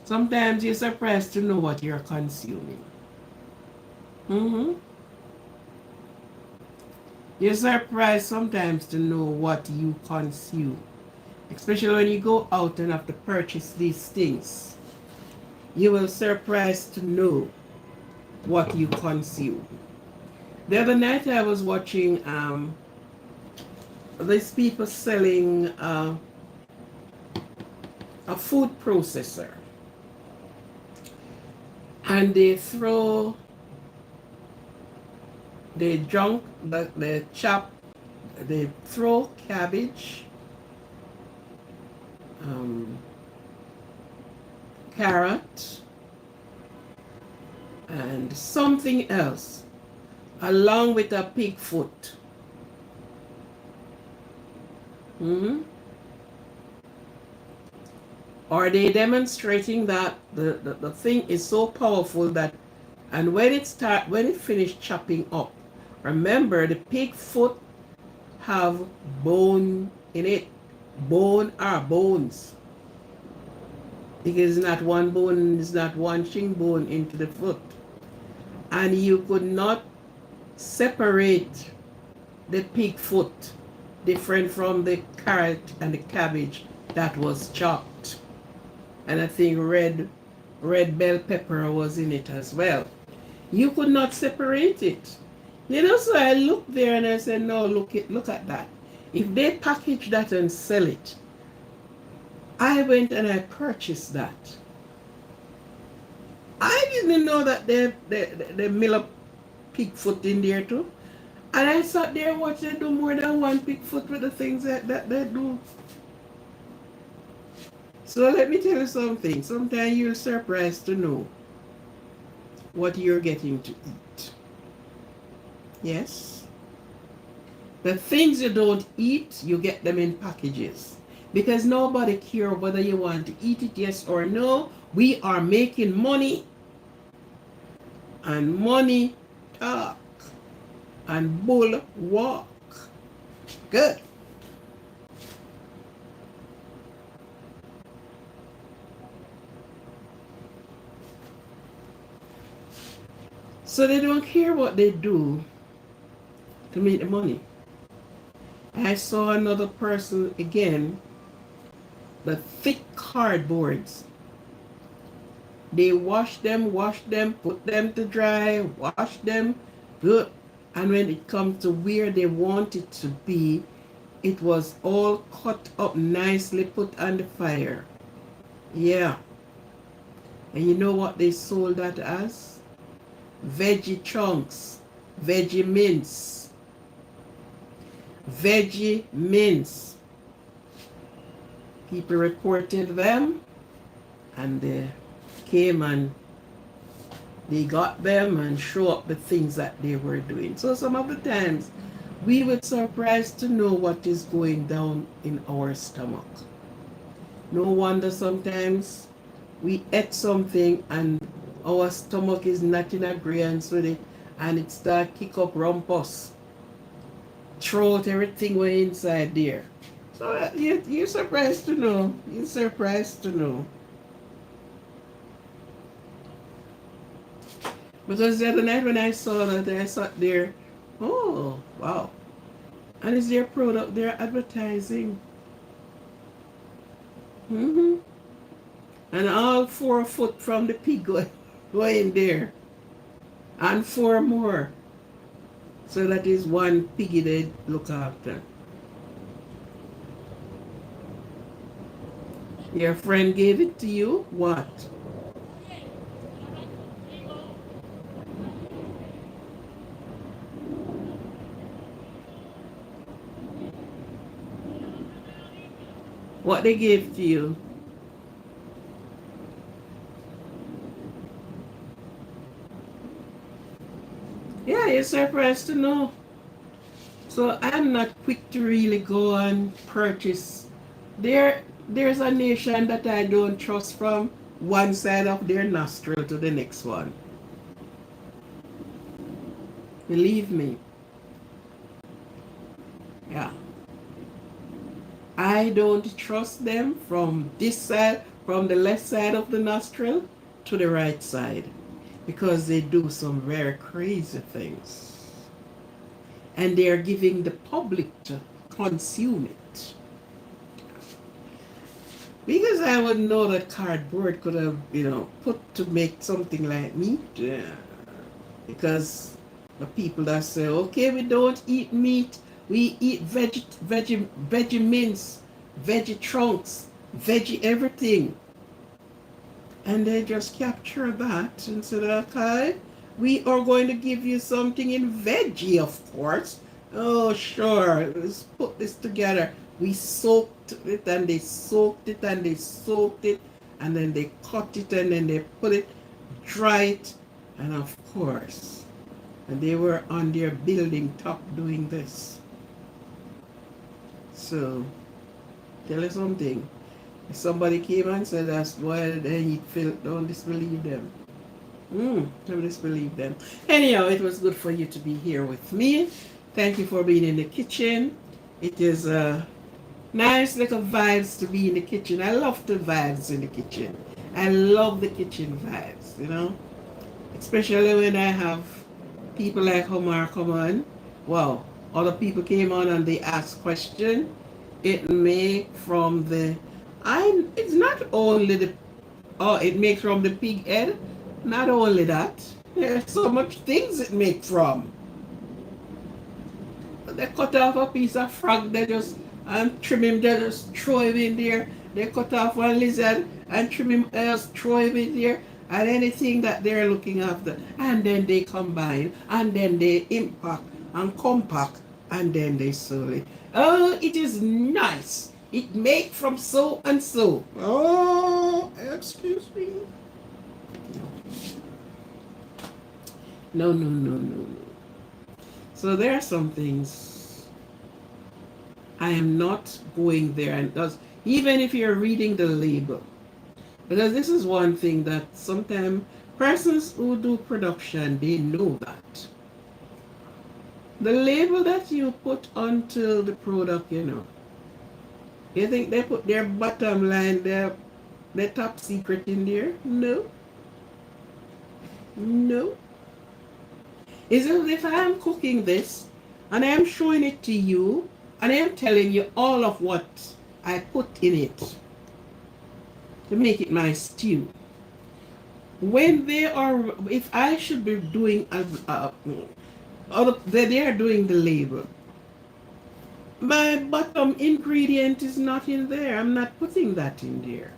Sometimes you're surprised to know what you're consuming. Mm-hmm. You're surprised sometimes to know what you consume. Especially when you go out and have to purchase these things. You will surprised to know what you consume. The other night I was watching these people selling a food processor. And they throw the junk, the chop, they throw cabbage, carrot, and something else, along with a pig foot. Mm-hmm. Are they demonstrating that the thing is so powerful that, and when it finish chopping up, remember the pig foot have bone in it. Bone are bones. Because it's not one bone, it's not one shin bone into the foot. And you could not separate the pig foot different from the carrot and the cabbage that was chopped. And I think red bell pepper was in it as well. You could not separate it. You know, so I looked there and I said, no, look at that. If they package that and sell it, I went and I purchased that. I didn't know that they mill up pig foot in there too. And I sat there and watched them do more than one pig foot with the things that they do. So let me tell you something. Sometimes you're surprised to know what you're getting to eat. Yes? The things you don't eat, you get them in packages. Because nobody cares whether you want to eat it, yes or no. We are making money. And money talk. And bull walk. Good. So they don't care what they do to make the money. I saw another person again, the thick cardboards. They wash them, put them to dry, wash them, good. And when it comes to where they want it to be, it was all cut up nicely, put on the fire. Yeah. And you know what they sold that as? Veggie chunks, veggie mince. Veggie mince. People reported them and they came and they got them and show up the things that they were doing. So some of the times we were surprised to know what is going down in our stomach. No wonder sometimes we ate something and our stomach is not in agreement with it and it start kick up rumpus. Throw out everything way inside there. So you're surprised to know. You're surprised to know. Because the other night when I saw that, I sat there, oh, wow. And it's their product, they're advertising. Mm-hmm. And all 4 foot from the pig go in there. And 4 more. So that is one piggy they look after. Your friend gave it to you? What? What they gave to you? Yeah, you're surprised to know. So I'm not quick to really go and purchase. There's a nation that I don't trust from one side of their nostril to the next one. Believe me. Yeah. I don't trust them from this side, from the left side of the nostril to the right side, because they do some very crazy things. And they are giving the public to consume it. Because I would know that cardboard could have, put to make something like meat. Yeah. Because the people that say, okay, we don't eat meat, we eat veggie mince, veggie trunks, veggie everything. And they just capture that and said, okay, we are going to give you something in veggie, of course. Oh, sure, let's put this together. We soaked it and they soaked it and they soaked it, and then they cut it and then they put it, dry it, and of course, and they were on their building top doing this. So, tell you something. If somebody came and said that's why they eat filth, don't disbelieve them. Don't disbelieve them. Anyhow, it was good for you to be here with me. Thank you for being in the kitchen. It is nice little vibes to be in the kitchen. I love the vibes in the kitchen. I love the kitchen vibes, especially when I have people like Omar come on. Wow, other people came on and they asked questions. It make from the it's not only the it makes from the pig head. Not only that, there's so much things it makes from. They cut off a piece of frog, they just and trim him, they just throw him in there. They cut off one lizard and trim him, just throw him in there, and anything that they're looking after. And then they combine, and then they impact and compact, and then they sell it. Oh, it is nice. It made from so and so. Oh, excuse me. No. So there are some things I am not going there, and does even if you're reading the label, because this is one thing that sometimes persons who do production, they know that the label that you put onto the product, you think they put their bottom line, their top secret in there? No. It's as if I am cooking this and I am showing it to you and I am telling you all of what I put in it to make it my stew. When if I should be doing they are doing the label, my bottom ingredient is not in there. I'm not putting that in there.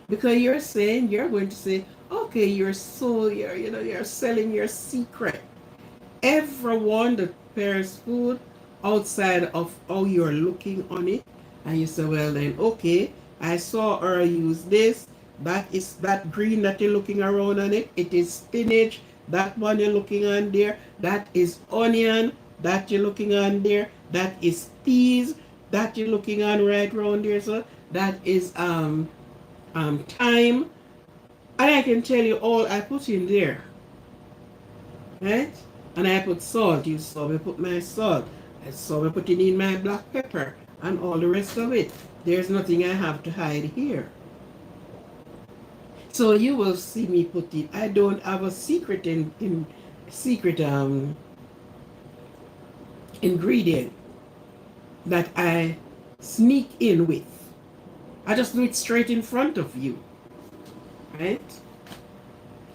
Because you're going to say, okay, you're selling your secret. Everyone that prepares food outside of how you're looking on it, and you say, well then, okay, I saw her use this. That is that green that you're looking around on it. It is spinach. That one you're looking on there. That is onion. That you're looking on there. That is peas. That you're looking on right around there. So that is thyme. And I can tell you all I put in there. Right? And I put salt. You saw me put my salt. I saw me putting in my black pepper and all the rest of it. There's nothing I have to hide here. So you will see me put it. I don't have a secret ingredient that I sneak in with. I just do it straight in front of you. Right?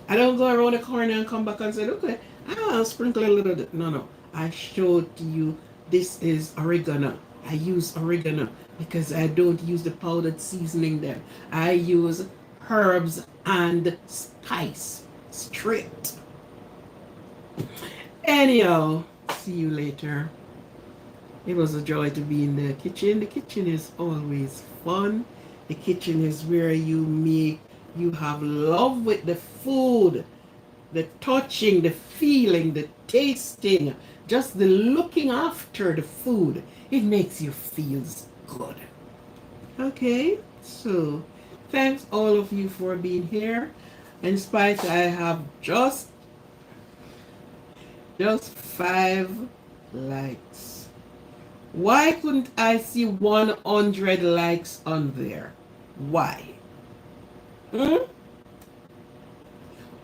I don't go around the corner and come back and say, okay, I'll sprinkle a little bit. No. I showed to you this is oregano. I use oregano because I don't use the powdered seasoning there. I use herbs and spice straight. Anyhow, see you later. It was a joy to be in the kitchen. The kitchen is always fun. The kitchen is where you have love with the food, the touching, the feeling, the tasting, just the looking after the food. It makes you feel good. Okay, so thanks all of you for being here. In spite I have just Just 5 likes. Why couldn't I see 100 likes on there? Why? Hmm?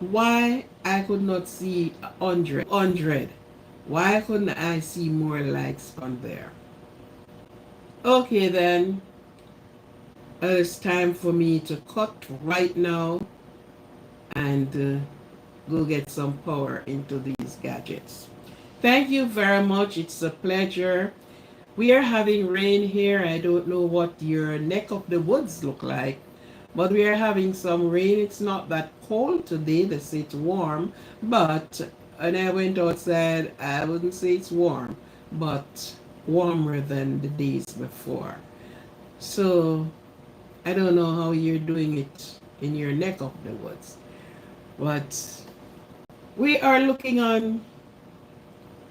Why I could not see 100? Why couldn't I see more likes on there? Okay then, it's time for me to cut right now and go get some power into these gadgets. Thank you very much. It's a pleasure. We are having rain here. I don't know what your neck of the woods look like, but we are having some rain. It's not that cold today. They say it's warm, but when I went outside, I wouldn't say it's warm, but warmer than the days before. So I don't know how you're doing it in your neck of the woods, but we are looking on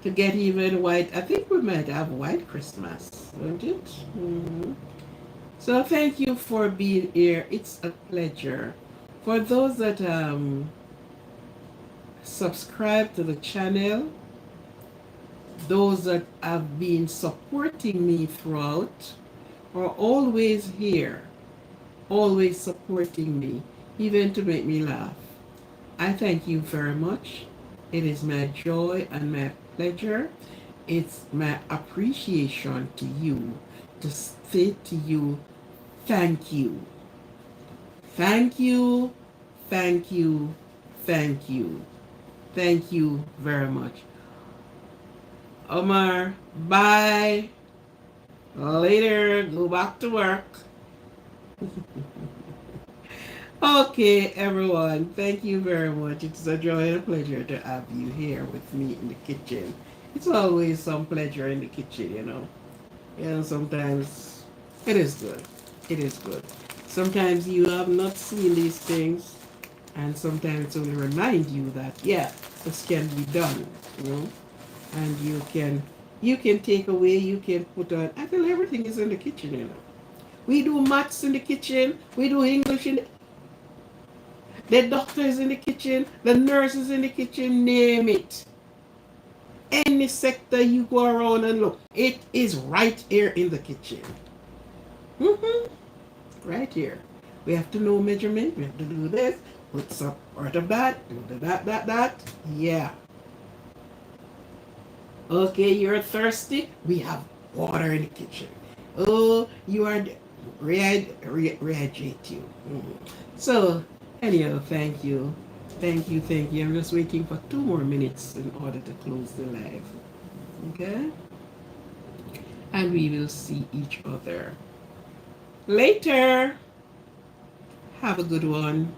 to get even white. I think we might have white Christmas, won't it? Mm-hmm. So thank you for being here. It's a pleasure. For those that subscribe to the channel, those that have been supporting me throughout, are always here, always supporting me, even to make me laugh. I thank you very much. It is my joy and my pleasure. It's my appreciation to you to say to you, thank you. Thank you, thank you, thank you. Thank you very much. Omar, bye. Later, go back to work. Okay, everyone, thank you very much. It's a joy and a pleasure to have you here with me in the kitchen. It's always some pleasure in the kitchen, you know. And sometimes it is good. It is good. Sometimes you have not seen these things, and sometimes it will remind you that, yeah, this can be done, you know. And you can take away, you can put on. I feel everything is in the kitchen, you know. We do maths in the kitchen. We do English in the doctor is in the kitchen. The nurse is in the kitchen. Name it. Any sector you go around and look, it is right here in the kitchen. Mm-hmm. Right here. We have to know measurement. We have to do this. Put some part of that. Do that. Yeah. Okay, you're thirsty. We have water in the kitchen. Oh, you are rehydrate you. So, anyhow, thank you. Thank you. I'm just waiting for 2 more minutes in order to close the live. Okay? And we will see each other later. Have a good one.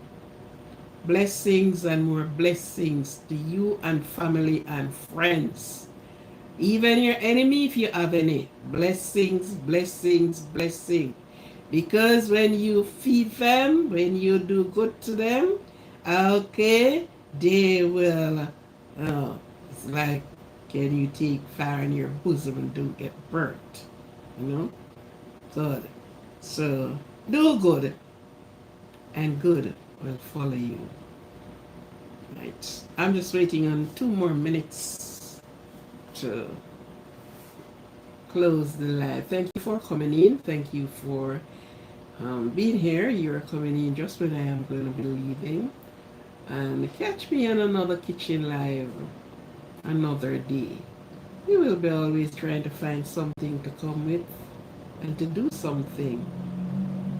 Blessings and more blessings to you and family and friends. Even your enemy, if you have any. Blessings, blessings, blessings. Because when you feed them, when you do good to them, okay, they will, it's like, can you take fire in your bosom and don't get burnt? You know? So do good, and good will follow you. Right. I'm just waiting on 2 more minutes to close the live. Thank you for coming in. Thank you for being here. You're coming in just when I am going to be leaving. And catch me on another kitchen live another day. We will be always trying to find something to come with and to do something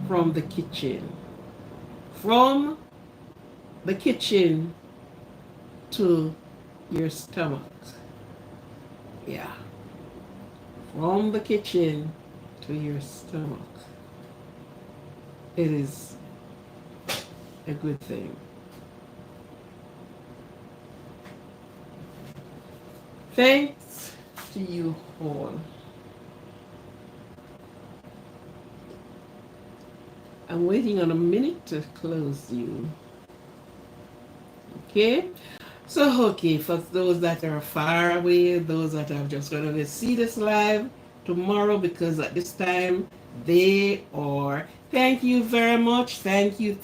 from the kitchen. From the kitchen to your stomach. Yeah. From the kitchen to your stomach. It is a good thing. Thanks to you all. I'm waiting on a minute to close you. Okay? So, okay, for those that are far away, those that are just going to see this live tomorrow, because at this time they are. Thank you very much. Thank you.